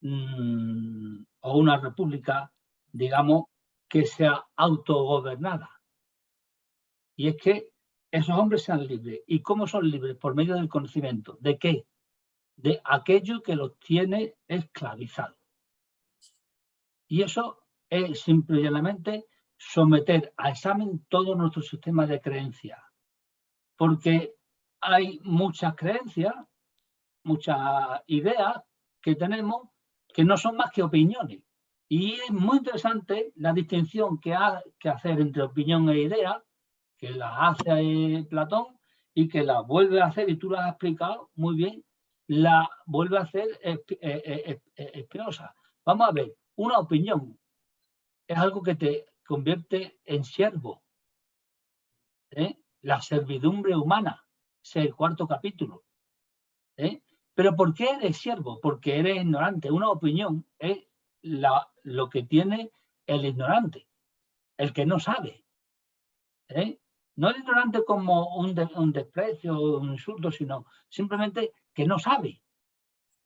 o una república, digamos, que sea autogobernada. Y es que esos hombres sean libres. ¿Y cómo son libres? Por medio del conocimiento. ¿De qué? De aquello que los tiene esclavizados. Y eso es simple y llanamente someter a examen todo nuestro sistema de creencias. Porque hay muchas creencias, muchas ideas que tenemos que no son más que opiniones. Y es muy interesante la distinción que hay que hacer entre opinión e idea, que la hace Platón y que la vuelve a hacer, y tú la has explicado muy bien, la vuelve a hacer Spinoza. Vamos a ver, una opinión es algo que te convierte en siervo. La servidumbre humana, es el 4º capítulo. ¿Pero por qué eres siervo? Porque eres ignorante. Una opinión es lo que tiene el ignorante, el que no sabe. No el ignorante como un desprecio o un insulto, sino simplemente que no sabe.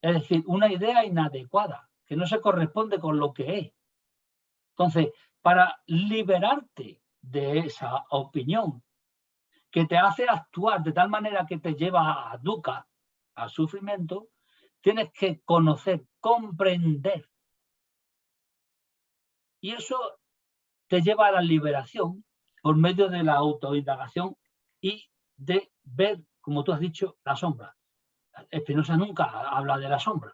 Es decir, una idea inadecuada, que no se corresponde con lo que es. Entonces, para liberarte de esa opinión que te hace actuar de tal manera que te lleva a dukkha, al sufrimiento, tienes que conocer, comprender. Y eso te lleva a la liberación por medio de la autoindagación y de ver, como tú has dicho, la sombra. Spinoza nunca habla de la sombra,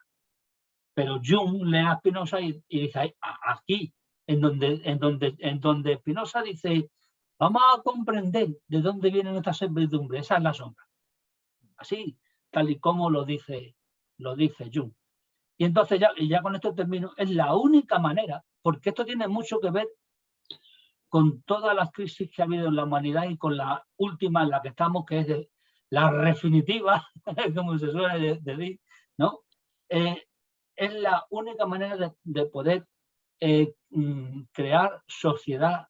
pero Jung lee a Spinoza y dice, aquí en donde Spinoza dice, vamos a comprender de dónde viene nuestra servidumbre, esa es la sombra. Así, tal y como lo dice Jung. Y entonces ya con esto termino, es la única manera, porque esto tiene mucho que ver con todas las crisis que ha habido en la humanidad y con la última en la que estamos, que es la definitiva, como se suele decir, ¿no? Es la única manera de poder crear sociedad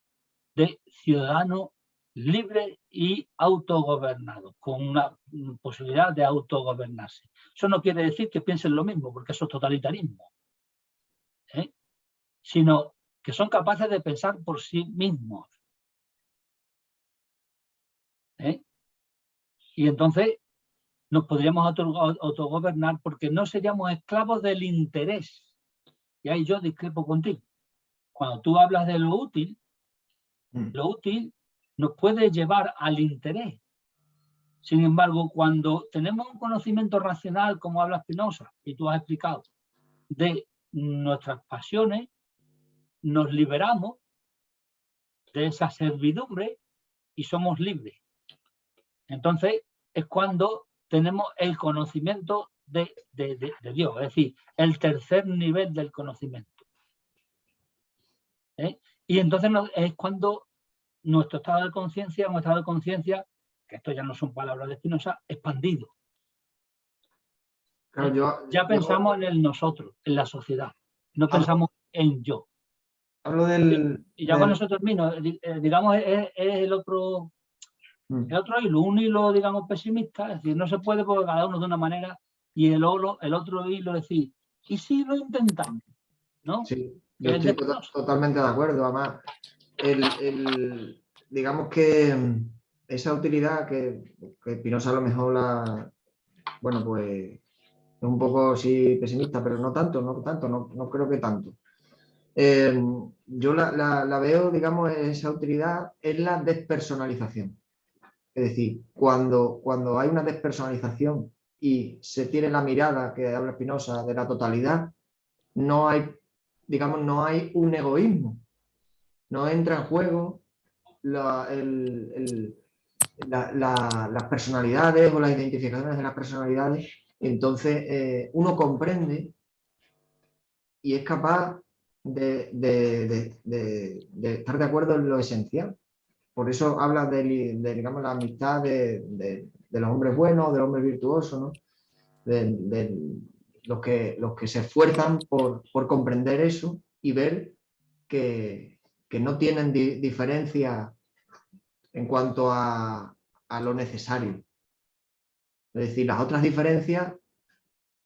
de ciudadanos libres y autogobernados, con una posibilidad de autogobernarse. Eso no quiere decir que piensen lo mismo, porque eso es totalitarismo, sino que son capaces de pensar por sí mismos. Y entonces nos podríamos autogobernar porque no seríamos esclavos del interés. Y ahí yo discrepo contigo. Cuando tú hablas de lo útil nos puede llevar al interés. Sin embargo, cuando tenemos un conocimiento racional, como habla Spinoza, y tú has explicado, de nuestras pasiones, nos liberamos de esa servidumbre y somos libres. Entonces, es cuando tenemos el conocimiento de Dios, es decir, el tercer nivel del conocimiento. Y entonces es cuando nuestro estado de conciencia, que esto ya no son palabras de Spinoza, expandido. Claro, Pensamos en el nosotros, en la sociedad, no pensamos en yo. Hablo y ya con eso termino. Digamos, es el otro hilo, un hilo, digamos, pesimista, es decir, no se puede porque cada uno de una manera, y el otro hilo es decir, ¿y si lo intentamos? ¿No? Sí, yo estoy totalmente de acuerdo. Además, digamos que esa utilidad que Spinoza a lo mejor bueno, pues es un poco sí pesimista, pero no tanto, no creo que tanto. Yo la veo, digamos, esa utilidad en la despersonalización. Es decir, cuando hay una despersonalización y se tiene la mirada que habla Spinoza de la totalidad, no hay, digamos, no hay un egoísmo. No entra en juego las personalidades o las identificaciones de las personalidades. Entonces, uno comprende y es capaz de estar de acuerdo en lo esencial. Por eso habla digamos, la amistad de los hombres buenos, de los hombres virtuosos, ¿no? De los que se esfuerzan por comprender eso y ver que no tienen diferencia en cuanto a lo necesario. Es decir, las otras diferencias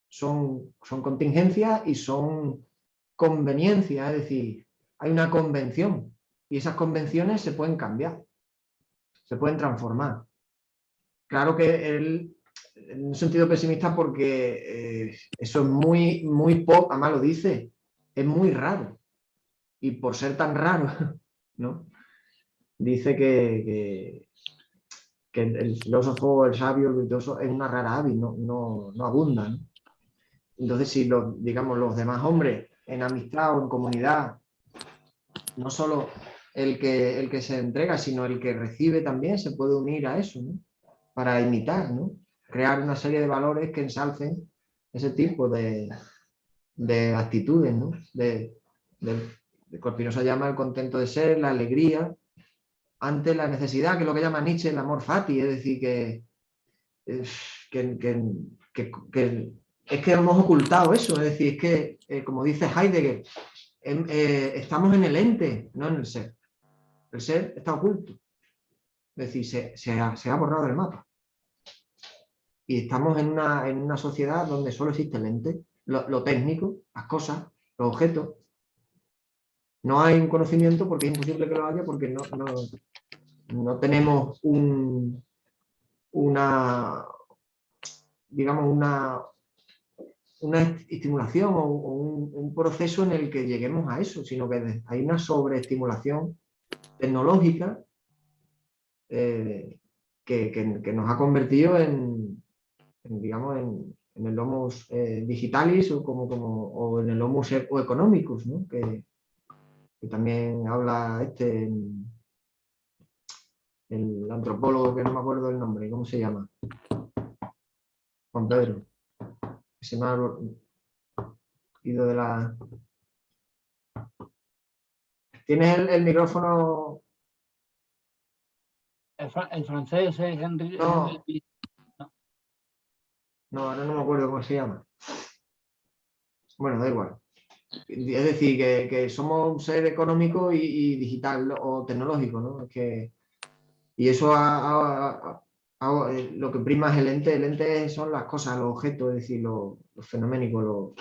son contingencias y son conveniencias, es decir, hay una convención y esas convenciones se pueden cambiar, se pueden transformar. Claro que él, en un sentido pesimista, porque eso es muy poco, además lo dice, es muy raro. Y por ser tan raro, ¿no? Dice que el filósofo, el sabio, el virtuoso es una rara avis, no abunda, ¿no? Entonces, si digamos, los demás hombres en amistad o en comunidad, no solo el que se entrega, sino el que recibe también se puede unir a eso, ¿no? Para imitar, ¿no? Crear una serie de valores que ensalcen ese tipo de actitudes, ¿no? Spinoza llama el contento de ser, la alegría, ante la necesidad, que es lo que llama Nietzsche el amor fati, es decir, que es que hemos ocultado eso, es decir, es que, como dice Heidegger, estamos en el ente, no en el ser. El ser está oculto, es decir, se ha borrado del mapa. Y estamos en una sociedad donde solo existe el ente, lo técnico, las cosas, los objetos. No hay un conocimiento porque es imposible que lo haya, porque no tenemos una estimulación o un proceso en el que lleguemos a eso, sino que hay una sobreestimulación tecnológica que nos ha convertido digamos, en el homo digitalis o en el homo economicus, ¿no? que también habla el antropólogo, que no me acuerdo el nombre, ¿cómo se llama? Juan Pedro. Se me ha ido de la... ¿Tienes el micrófono? El francés es Henry. No. Henry. No, ahora no me acuerdo cómo se llama. Bueno, da igual. Es decir, que somos un ser económico y digital o tecnológico, ¿no? Y eso lo que prima es el ente. El ente son las cosas, los objetos, es decir, los fenoménicos,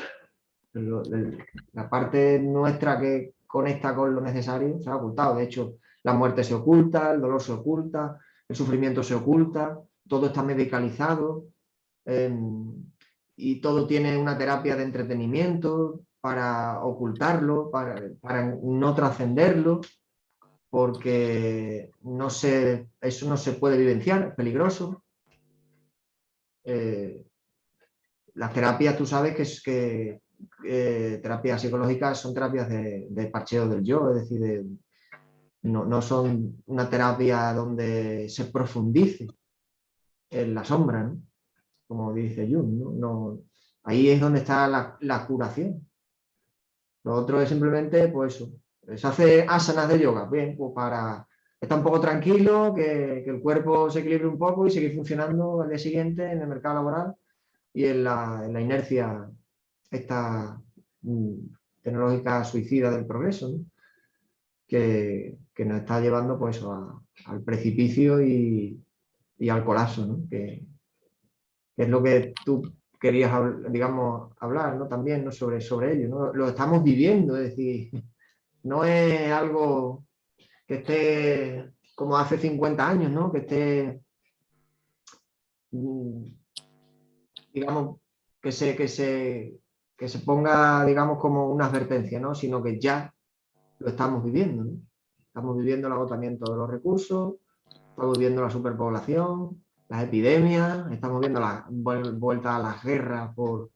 la parte nuestra que conecta con lo necesario se ha ocultado. De hecho, la muerte se oculta, el dolor se oculta, el sufrimiento se oculta, todo está medicalizado. Y todo tiene una terapia de entretenimiento para ocultarlo, para no trascenderlo, porque eso no se puede vivenciar, es peligroso. Las terapias, tú sabes que terapias psicológicas son terapias de parcheo del yo, es decir, no son una terapia donde se profundice en la sombra, ¿no? Como dice Jung, ¿no? Ahí es donde está la curación. Lo otro es simplemente, pues eso, se hace asanas de yoga, bien, pues para estar un poco tranquilo, que el cuerpo se equilibre un poco y seguir funcionando al día siguiente en el mercado laboral y en la inercia esta tecnológica suicida del progreso, ¿no? que nos está llevando pues al precipicio y al colapso, ¿no? Que es lo que tú querías, digamos, hablar, ¿no? También, ¿no? sobre ello, ¿no? Lo estamos viviendo, es decir, no es algo que esté como hace 50 años, ¿no? Que esté, digamos, que se ponga, digamos, como una advertencia, ¿no? Sino que ya lo estamos viviendo, ¿no? Estamos viviendo el agotamiento de los recursos, estamos viviendo la superpoblación, las epidemias, estamos viendo la vuelta a las guerras por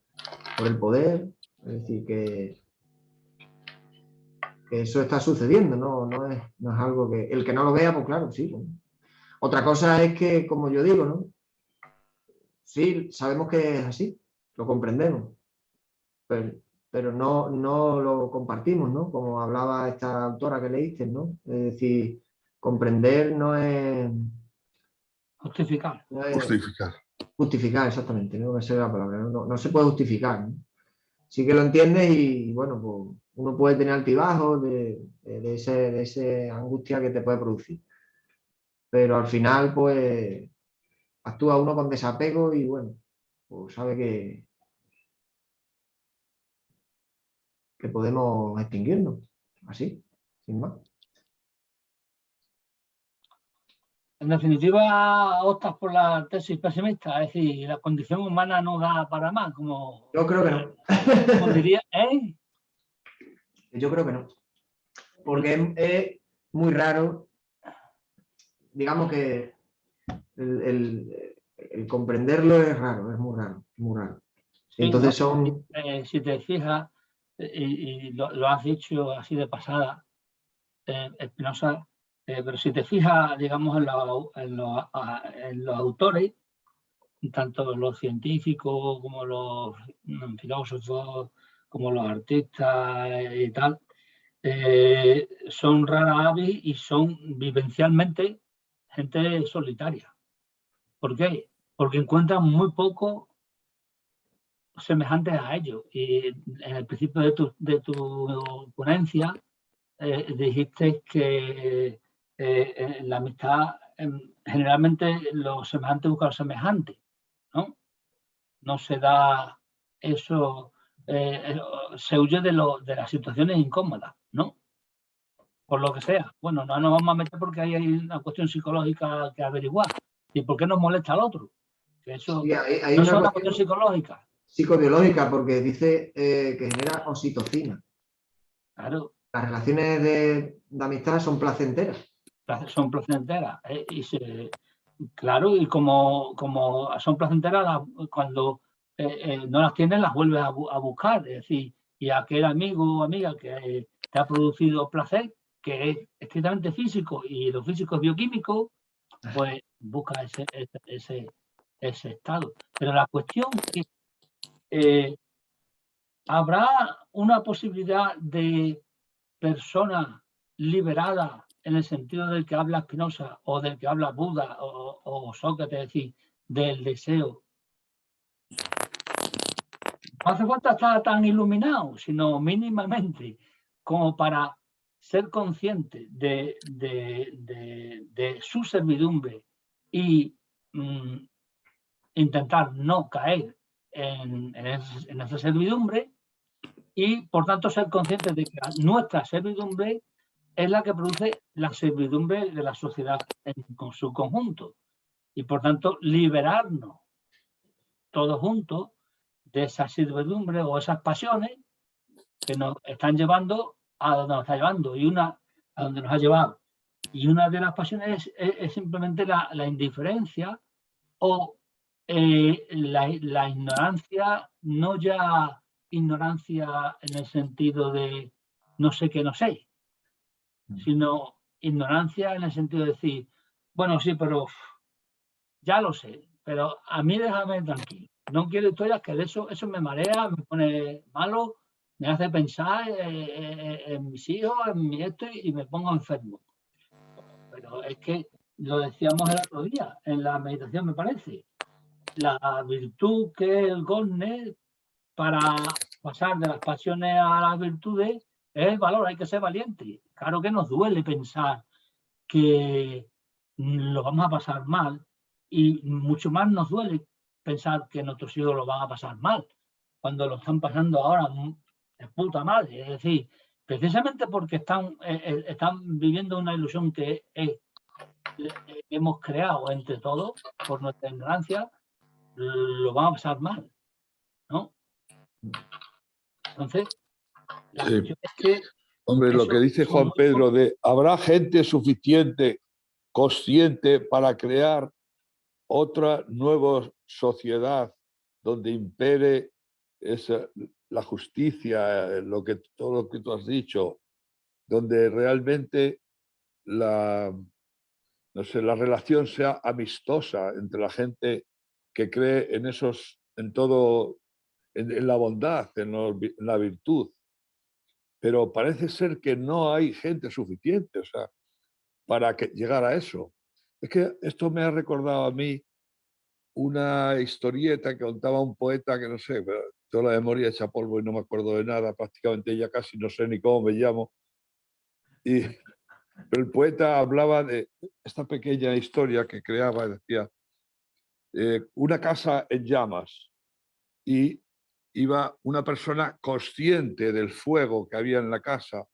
el poder. Es decir, que eso está sucediendo, no es algo que... El que no lo vea, pues claro, sí. ¿No? Otra cosa es que, como yo digo, ¿no? Sí, sabemos que es así, lo comprendemos, pero no lo compartimos, ¿no? Como hablaba esta autora que leíste, ¿no? Es decir, comprender no es... Justificar. No es Justificar. justificar, exactamente, ¿no? Esa es la palabra, no se puede justificar, ¿no? Sí que lo entiendes y, bueno, pues uno puede tener altibajos de esa angustia que te puede producir. Pero al final, pues, actúa uno con desapego y, bueno, pues sabe que podemos extinguirnos, así, sin más. En definitiva, optas por la tesis pesimista, es decir, la condición humana no da para más, como... Yo creo que no. Como diría, ¿eh? Yo creo que no. Porque es muy raro, digamos que el comprenderlo es raro, es muy raro, muy raro. Sí, entonces no, si te fijas, y lo has dicho así de pasada, Spinoza, pero si te fijas, digamos, en los autores, tanto los científicos como los filósofos, como los artistas y tal, son rara avis y son vivencialmente gente solitaria. ¿Por qué? Porque encuentran muy poco semejantes a ellos. Y en el principio de tu ponencia dijiste que en la amistad generalmente los semejantes buscan los semejantes, ¿no? No se da eso, se huye de las situaciones incómodas, ¿no? Por lo que sea. Bueno, no nos vamos a meter porque hay una cuestión psicológica que averiguar. ¿Y por qué nos molesta al otro? Que eso sí, hay no una es una cuestión psicológica. Psicobiológica, porque dice que genera oxitocina. Claro. Las relaciones de amistad son placenteras. Son placenteras. Claro, y como son placenteras, cuando no las tienes, las vuelves a buscar. Es decir, y aquel amigo o amiga que te ha producido placer, que es estrictamente físico y lo físico es bioquímico, pues busca ese estado. Pero la cuestión es que ¿habrá una posibilidad de persona liberada en el sentido del que habla Spinoza o del que habla Buda o Sócrates, es decir, del deseo? No hace falta estar tan iluminado, sino mínimamente como para ser consciente de su servidumbre y intentar no caer en esa servidumbre y, por tanto, ser conscientes de que nuestra servidumbre es la que produce la servidumbre de la sociedad en su conjunto. Y, por tanto, liberarnos todos juntos de esa servidumbre o esas pasiones que nos están llevando a donde nos está llevando a donde nos ha llevado. Y una de las pasiones es simplemente la indiferencia o la ignorancia, no ya ignorancia en el sentido de no sé qué no sé, sino ignorancia en el sentido de decir, bueno, sí, pero ya lo sé, pero a mí déjame tranquilo. No quiero historias que de eso me marea, me pone malo, me hace pensar en mis hijos, en mi esto y me pongo enfermo. Pero es que lo decíamos el otro día, en la meditación me parece. La virtud que el Gosne para pasar de las pasiones a las virtudes es el valor, hay que ser valiente. Claro que nos duele pensar que lo vamos a pasar mal y mucho más nos duele pensar que nuestros hijos lo van a pasar mal cuando lo están pasando ahora de puta madre. Es decir, precisamente porque están viviendo una ilusión que hemos creado entre todos por nuestra ignorancia, lo van a pasar mal, ¿no? Entonces, la cuestión es que... Hombre, lo que dice Juan Pedro de ¿habrá gente suficiente, consciente para crear otra nueva sociedad donde impere la justicia, todo lo que tú has dicho, donde realmente la relación sea amistosa entre la gente que cree en todo, en la bondad, en la virtud? Pero parece ser que no hay gente suficiente, o sea, para llegar a eso. Es que esto me ha recordado a mí una historieta que contaba un poeta que no sé, pero toda la memoria hecha polvo y no me acuerdo de nada, prácticamente ya casi no sé ni cómo me llamo. Pero el poeta hablaba de esta pequeña historia que creaba, decía, una casa en llamas y iba una persona consciente del fuego que había en la casa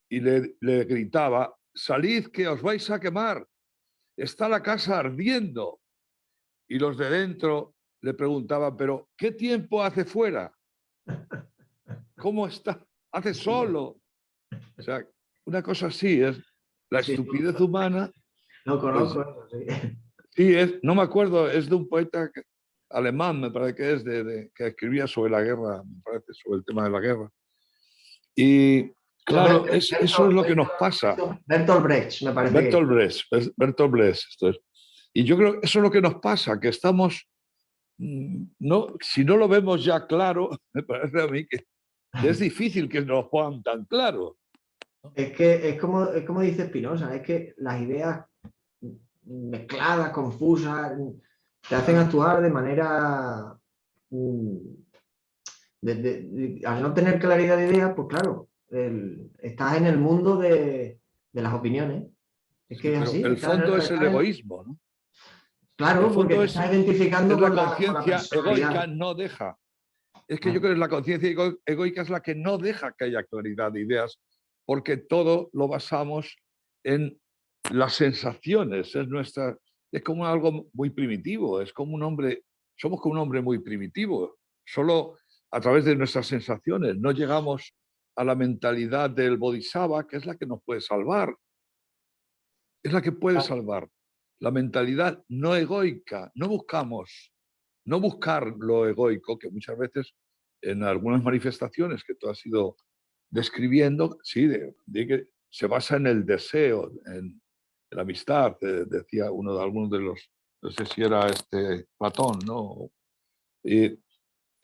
y le gritaba, salid que os vais a quemar, está la casa ardiendo. Y los de dentro le preguntaban, pero ¿qué tiempo hace fuera? ¿Cómo está? Hace solo. O sea, una cosa así es la estupidez humana. No conozco pues, eso, sí. Sí, no me acuerdo, es de un poeta alemán, me parece que es, que escribía sobre la guerra, me parece, sobre el tema de la guerra. Y claro, eso es lo que nos pasa. Bertolt Brecht, me parece. Bertolt Brecht, esto es. Y yo creo que eso es lo que nos pasa, que estamos, no, si no lo vemos ya claro, me parece a mí que es difícil que nos pongan tan claro. Es que es como dice Spinoza, es que las ideas mezcladas, confusas, te hacen actuar de manera... al no tener claridad de ideas, pues claro, estás en el mundo de las opiniones. Es que es así. El fondo es el egoísmo, ¿no? Claro, porque te estás identificando con la conciencia egoica, no deja. Es que Claro. yo creo que la conciencia egoica es la que no deja que haya claridad de ideas, porque todo lo basamos en las sensaciones. Es como algo muy primitivo, somos como un hombre muy primitivo. Solo a través de nuestras sensaciones no llegamos a la mentalidad del bodhisattva, que es la que nos puede salvar. Es la que puede salvar. La mentalidad no egoica. No buscar lo egoico, que muchas veces en algunas manifestaciones que tú has ido describiendo, sí, de que se basa en el deseo, en la amistad, decía algunos de los, no sé si era Platón, ¿no? Y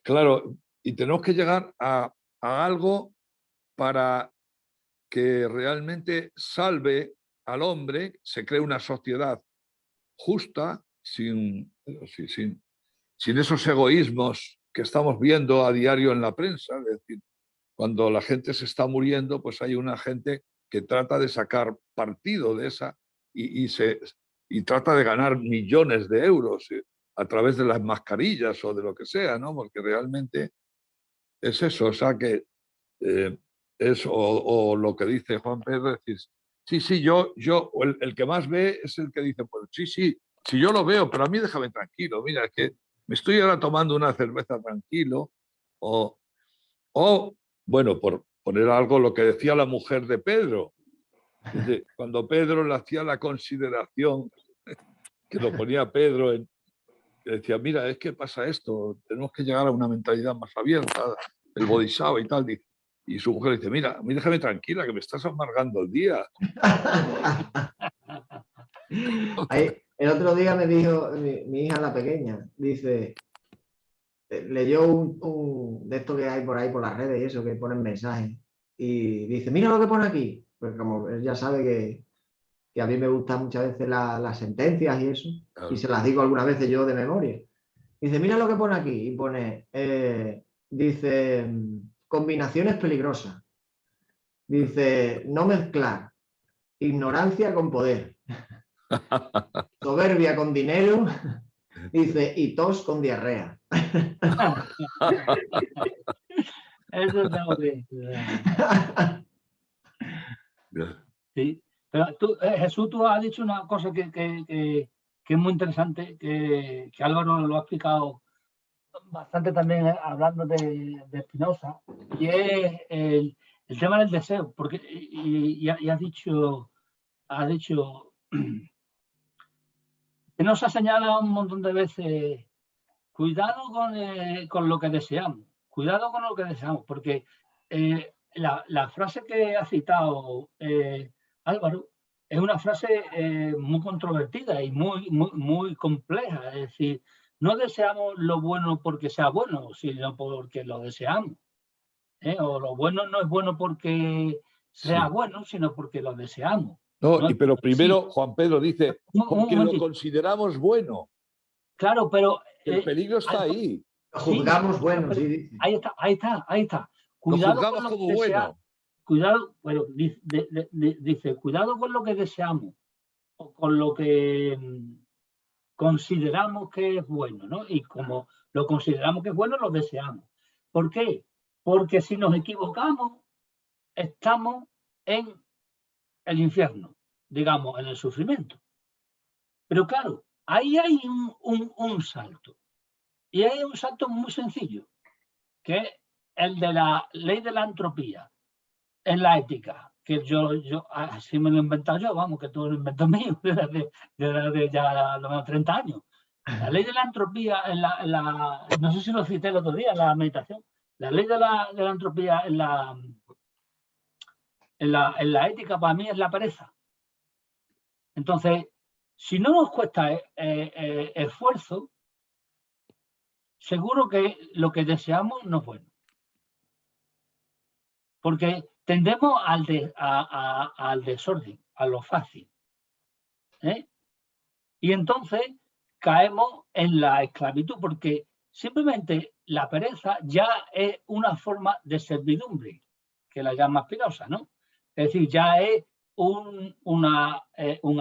claro, y tenemos que llegar a algo para que realmente salve al hombre, se cree una sociedad justa, sin esos egoísmos que estamos viendo a diario en la prensa. Es decir, cuando la gente se está muriendo, pues hay una gente que trata de sacar partido de esa y trata de ganar millones de euros a través de las mascarillas o de lo que sea, ¿no? Porque realmente es eso, o sea que o lo que dice Juan Pedro, es decir, sí, yo el que más ve es el que dice, pues sí, yo lo veo, pero a mí déjame tranquilo, mira, es que me estoy ahora tomando una cerveza tranquilo, o bueno, por poner algo, lo que decía la mujer de Pedro, dice, cuando Pedro le hacía la consideración, que lo ponía Pedro, que decía, mira, es que pasa esto, tenemos que llegar a una mentalidad más abierta, el bodhisattva y tal, y su mujer dice, mira, a mí déjame tranquila, que me estás amargando el día. El otro día me dijo mi hija, la pequeña, dice, leyó un de esto que hay por ahí por las redes y eso, que ponen mensajes, y dice, mira lo que pone aquí. Pues como él ya sabe que a mí me gustan muchas veces las sentencias y eso, Claro. y se las digo algunas veces yo de memoria. Dice, mira lo que pone aquí, y pone, dice, combinaciones peligrosas. Dice, no mezclar ignorancia con poder, soberbia con dinero, dice, y tos con diarrea. Eso está muy bien. Sí. Pero tú, Jesús, tú has dicho una cosa que es muy interesante, que Álvaro lo ha explicado bastante también hablando de Spinoza, y es el tema del deseo, porque y has dicho Spinoza señala un montón de veces, cuidado con lo que deseamos, cuidado con lo que deseamos, porque la frase que ha citado Álvaro es una frase muy controvertida y muy compleja. Es decir, no deseamos lo bueno porque sea bueno, sino porque lo deseamos. O lo bueno no es bueno porque sea Sí. bueno, sino porque lo deseamos. No, ¿No? pero primero Juan Pedro dice, Un porque lo momentito. consideramos bueno. Claro, pero El peligro está ahí. Lo sí, juzgamos bueno, pero sí, dice. ahí está. Lo Cuidado con juzgamos lo como que desea, bueno. cuidado, bueno, dice, cuidado con lo que deseamos o con lo que consideramos que es bueno, ¿no? Y como lo consideramos que es bueno, lo deseamos. ¿Por qué? Porque si nos equivocamos, estamos en el infierno, digamos, en el sufrimiento. Pero claro, ahí hay un salto. Y hay un salto muy sencillo, que es el de la ley de la entropía en la ética, que yo así me lo he inventado yo, vamos, que todo lo invento mío, desde ya los 30 años. La ley de la entropía, no sé si lo cité el otro día en la meditación, la ley de la entropía en la ética para mí es la pereza. Entonces, si no nos cuesta esfuerzo, seguro que lo que deseamos no es bueno. Porque tendemos al desorden, a lo fácil. Y entonces caemos en la esclavitud, porque simplemente la pereza ya es una forma de servidumbre, que la llama Spinoza, ¿no? Es decir, ya es un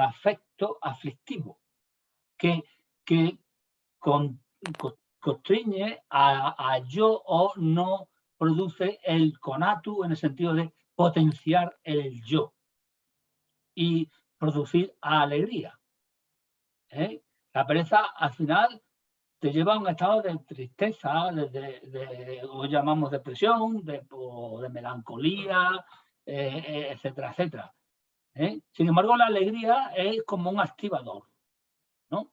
afecto aflictivo que constriñe a yo o no produce el conatus en el sentido de potenciar el yo y producir alegría. La pereza al final te lleva a un estado de tristeza, o llamamos depresión, de melancolía, etcétera, etcétera. Sin embargo, la alegría es como un activador, ¿no?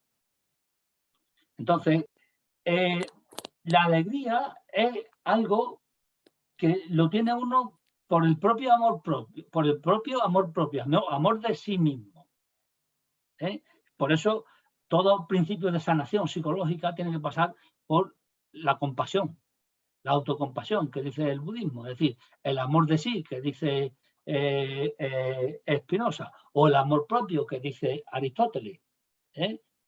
Entonces, la alegría es algo que lo tiene uno por el propio amor propio, no, amor de sí mismo. Por eso, todo principio de sanación psicológica tiene que pasar por la compasión, la autocompasión, que dice el budismo, es decir, el amor de sí, que dice Spinoza, o el amor propio, que dice Aristóteles.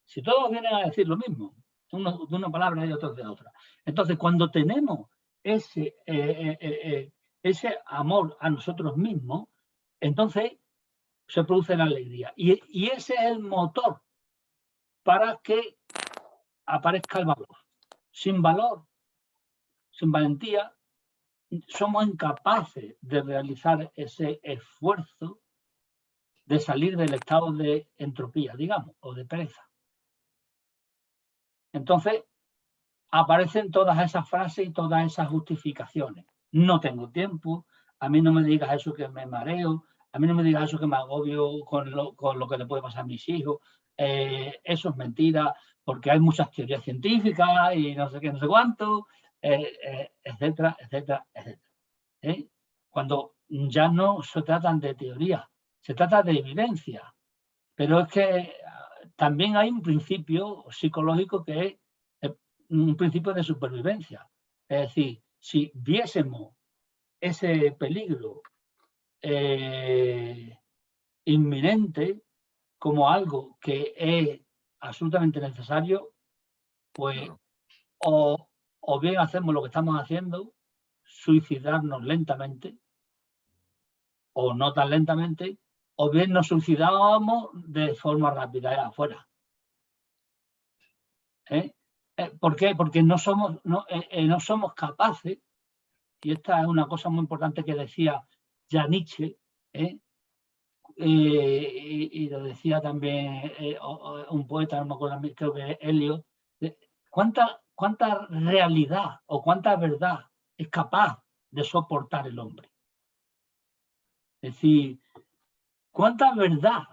Si todos vienen a decir lo mismo, uno de una palabra y otros de otra. Entonces, cuando tenemos ese amor a nosotros mismos, entonces se produce la alegría. Y ese es el motor para que aparezca el valor. Sin valor, sin valentía, somos incapaces de realizar ese esfuerzo de salir del estado de entropía, digamos, o de pereza. Entonces, aparecen todas esas frases y todas esas justificaciones. No tengo tiempo, a mí no me digas eso que me mareo, a mí no me digas eso que me agobio con lo que le puede pasar a mis hijos. Eso es mentira, porque hay muchas teorías científicas y no sé qué, no sé cuánto, etcétera, etcétera, etcétera. Cuando ya no se tratan de teoría, se trata de evidencia. Pero es que también hay un principio psicológico que es un principio de supervivencia. Es decir, si viésemos ese peligro inminente como algo que es absolutamente necesario, pues o bien hacemos lo que estamos haciendo, suicidarnos lentamente, o no tan lentamente, o bien nos suicidamos de forma rápida afuera. ¿Por qué? Porque no somos capaces, y esta es una cosa muy importante que decía ya Nietzsche, y lo decía también un poeta, no me acuerdo, creo que Eliot, ¿cuánta realidad o cuánta verdad es capaz de soportar el hombre? Es decir, ¿cuánta verdad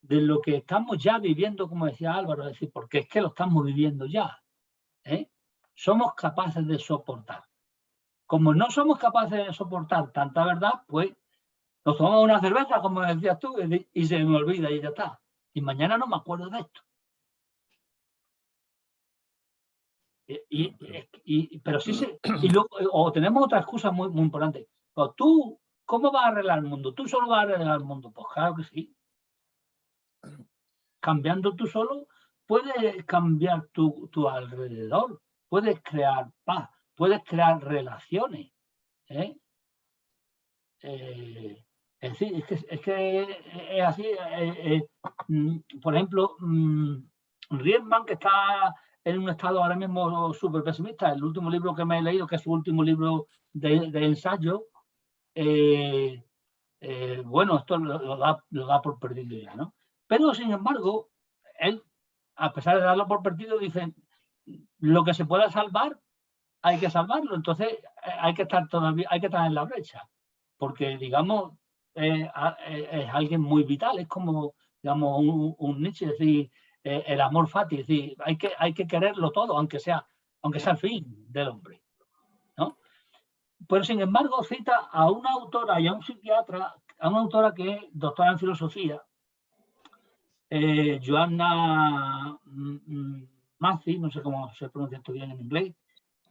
de lo que estamos ya viviendo, como decía Álvaro, es decir, porque es que lo estamos viviendo ya, somos capaces de soportar? Como no somos capaces de soportar tanta verdad, pues nos tomamos una cerveza, como decías tú, y se me olvida y ya está. Y mañana no me acuerdo de esto. Pero sí y luego, o tenemos otra excusa muy, muy importante. Pues tú, ¿cómo vas a arreglar el mundo? ¿Tú solo vas a arreglar el mundo? Pues claro que sí. Cambiando tú solo, puedes cambiar tu alrededor, puedes crear paz, puedes crear relaciones. Es decir, es que es así. Por ejemplo, Riemann, que está en un estado ahora mismo súper pesimista, el último libro que me he leído, que es su último libro de ensayo, bueno, esto lo da por perdido ya, ¿no? Pero, sin embargo, él, a pesar de darlo por perdido, dice, lo que se pueda salvar, hay que salvarlo. Entonces, hay que estar en la brecha. Porque, digamos, es alguien muy vital, es como, digamos, un Nietzsche, es decir, el amor fati, es decir, hay que quererlo todo, aunque sea el fin del hombre, ¿no? Pero, sin embargo, cita a una autora y a un psiquiatra, a una autora que es doctora en filosofía, Joanna Macy, no sé cómo se pronuncia esto bien en inglés,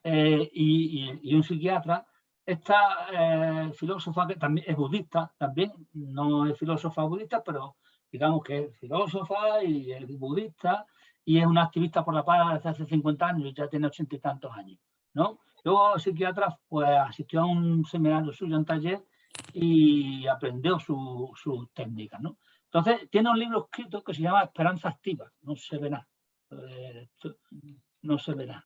y un psiquiatra. Esta filósofa, que también es budista, también no es filósofa budista, pero digamos que es filósofa y es budista y es una activista por la paz desde hace 50 años y ya tiene 80 y tantos años, ¿no? Luego, psiquiatra, pues asistió a un seminario suyo, un taller, y aprendió sus técnicas, ¿no? Entonces, tiene un libro escrito que se llama Esperanza Activa. No se ve nada. No se ve nada.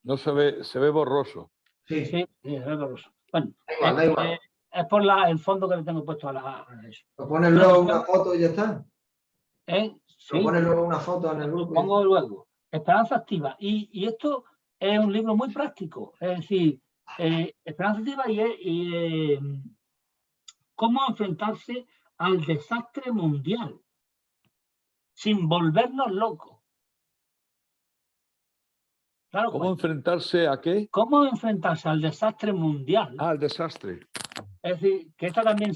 No se ve borroso. Sí, Sí, se ve borroso. Bueno, da igual. es por el fondo que le tengo puesto a eso. Lo pones luego una foto y ya está. Sí, Lo pones luego una foto en el grupo. Lo pongo luego. Esperanza Activa. Y esto es un libro muy práctico. Es decir, Esperanza Activa y cómo enfrentarse al desastre mundial sin volvernos locos. Claro, ¿Cómo enfrentarse a qué? ¿Cómo enfrentarse al desastre mundial? Al desastre. Es decir, que esta también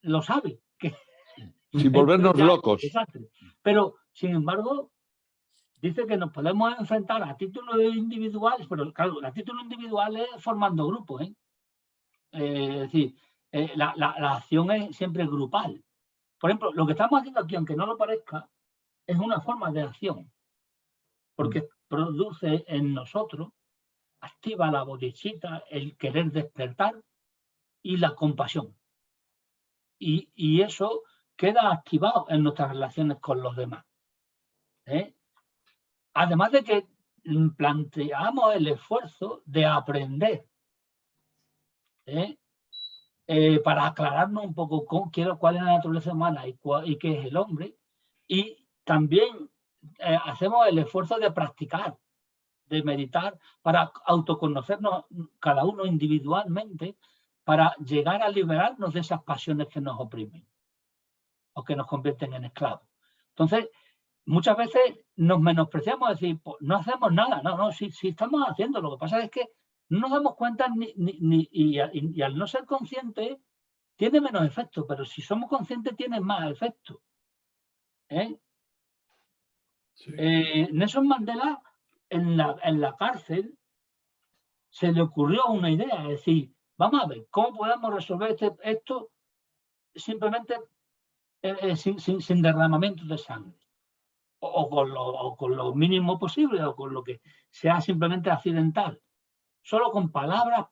lo sabe. Que Sin volvernos locos. Exacto. Pero, sin embargo, dice que nos podemos enfrentar a títulos individuales, pero claro, a títulos individuales formando grupos. Es decir, la acción es siempre grupal. Por ejemplo, lo que estamos haciendo aquí, aunque no lo parezca, es una forma de acción, porque produce en nosotros, activa la bodhisattva, el querer despertar y la compasión. Y eso queda activado en nuestras relaciones con los demás. Además de que planteamos el esfuerzo de aprender, para aclararnos un poco cuál es la naturaleza humana y qué es el hombre. Y también hacemos el esfuerzo de practicar, de meditar, para autoconocernos cada uno individualmente, para llegar a liberarnos de esas pasiones que nos oprimen o que nos convierten en esclavos. Entonces, muchas veces nos menospreciamos, decir, pues, no hacemos nada. No, sí estamos haciendo. Lo que pasa es que no nos damos cuenta y al no ser conscientes tiene menos efecto, pero si somos conscientes tiene más efecto. Sí. Nelson Mandela en la cárcel se le ocurrió una idea, es decir, vamos a ver cómo podemos resolver esto simplemente sin derramamiento de sangre. O con lo mínimo posible, o con lo que sea simplemente accidental. Solo con palabras.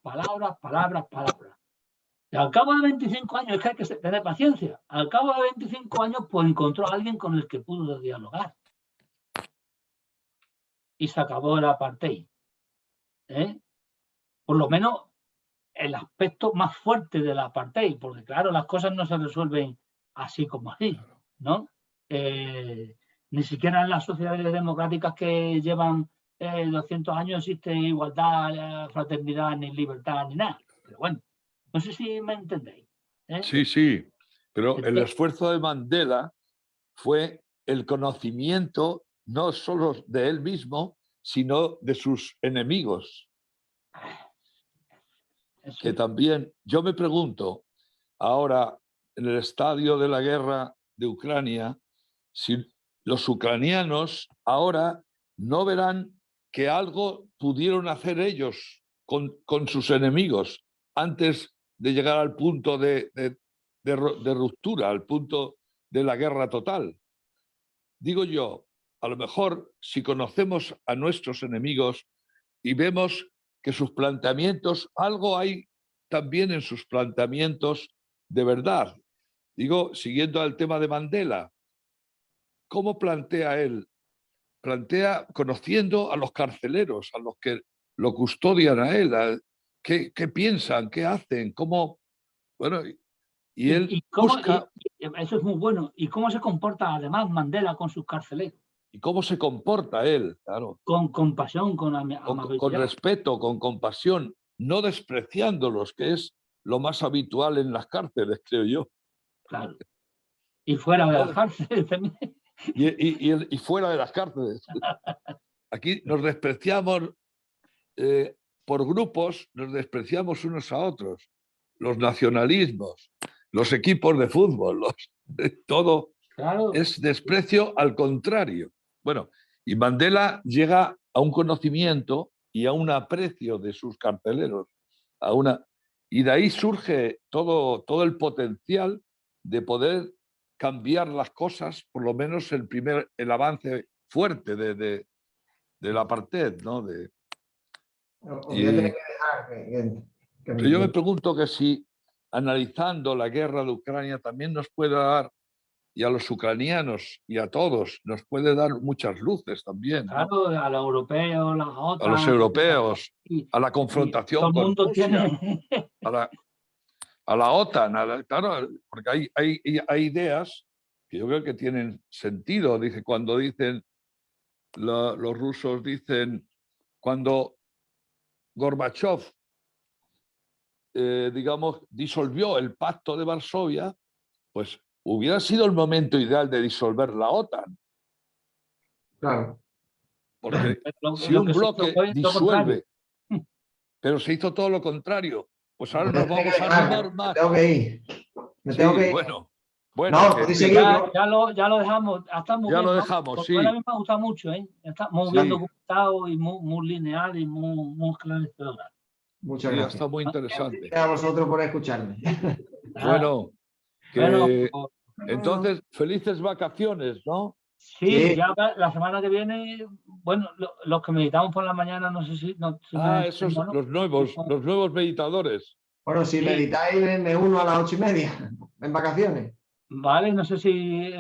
Y al cabo de 25 años, es que hay que tener paciencia, al cabo de 25 años, pues encontró a alguien con el que pudo dialogar. Y se acabó el apartheid. Por lo menos el aspecto más fuerte del apartheid, porque claro, las cosas no se resuelven así como así, ¿no? Ni siquiera en las sociedades democráticas que llevan 200 años existe igualdad, fraternidad, ni libertad, ni nada. Pero bueno, no sé si me entendéis. Sí, pero el esfuerzo de Mandela fue el conocimiento no solo de él mismo, sino de sus enemigos. Eso. Que también, yo me pregunto, ahora en el estadio de la guerra de Ucrania, si los ucranianos ahora no verán que algo pudieron hacer ellos con sus enemigos antes de llegar al punto de ruptura, al punto de la guerra total. Digo yo, a lo mejor si conocemos a nuestros enemigos y vemos que sus planteamientos, algo hay también en sus planteamientos de verdad. Digo, siguiendo al tema de Mandela, ¿cómo plantea él? Plantea conociendo a los carceleros, a los que lo custodian a él, qué piensan, qué hacen, cómo... Bueno, y él busca... Eso es muy bueno. ¿Y cómo se comporta además Mandela con sus carceleros? ¿Y cómo se comporta él? Claro. Con compasión, con amabilidad. Con respeto, con compasión, no despreciándolos, que es lo más habitual en las cárceles, creo yo. Claro. Y fuera de las cárceles también. Y fuera de las cárceles. Aquí nos despreciamos por grupos, nos despreciamos unos a otros. Los nacionalismos, los equipos de fútbol, todo claro. Es desprecio al contrario. Bueno, y Mandela llega a un conocimiento y a un aprecio de sus carceleros. Y de ahí surge todo el potencial de poder cambiar las cosas, por lo menos el avance fuerte del apartheid, ¿no? Pero yo me pregunto que si analizando la guerra de Ucrania también nos puede dar, y a los ucranianos y a todos, nos puede dar muchas luces también, ¿no? Claro, a los europeos, a los europeos, a la confrontación con Rusia, a la OTAN, claro, porque hay ideas que yo creo que tienen sentido. Dice, cuando dicen, los rusos dicen, cuando Gorbachev, digamos, disolvió el Pacto de Varsovia, pues hubiera sido el momento ideal de disolver la OTAN. Claro. Porque si un bloque disuelve, pero se hizo todo lo contrario, Pues ahora nos vamos a animar más. Me tengo que ir. Me Sí, tengo que ir. bueno, No, que podéis sí, seguir. Ya lo dejamos. Está muy ya bien, lo ¿no? dejamos, Porque sí. a mí me ha gustado mucho, ¿eh? Está muy Sí. bien documentado y muy lineal y muy esclarecedora. Muchas Sí, gracias. está muy interesante. Gracias a vosotros por escucharme. Bueno, Bueno, que pues, entonces, felices vacaciones, ¿no? sí, Sí. ya la semana que viene, bueno, los que meditamos por la mañana, no sé si me Esos ¿no? los nuevos meditadores. Bueno, si Sí. meditáis, me uno a las 8:30 en vacaciones. Vale, no sé si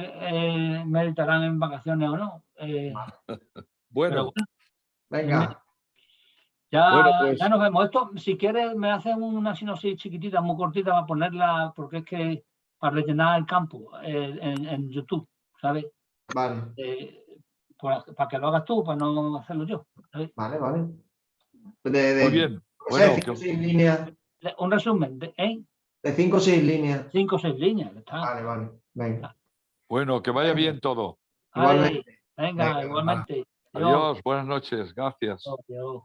meditarán en vacaciones o no. Pero Bueno, bueno, Venga, bueno, pues ya nos vemos. Esto, si quieres, me hacen una sinopsis chiquitita, muy cortita, para ponerla, porque es que para rellenar el campo en YouTube, ¿sabes? vale, Para que lo hagas tú, para no hacerlo yo, ¿sabes? vale. muy bien. No sé, Bueno, 5 o 6 líneas. Un resumen De 5 o 6 líneas. 5 o 6 líneas. Está. Vale. Venga. bueno, que vaya bien todo. Vale, Igualmente. venga, Venga, igualmente. Adiós, buenas noches, gracias. Adiós.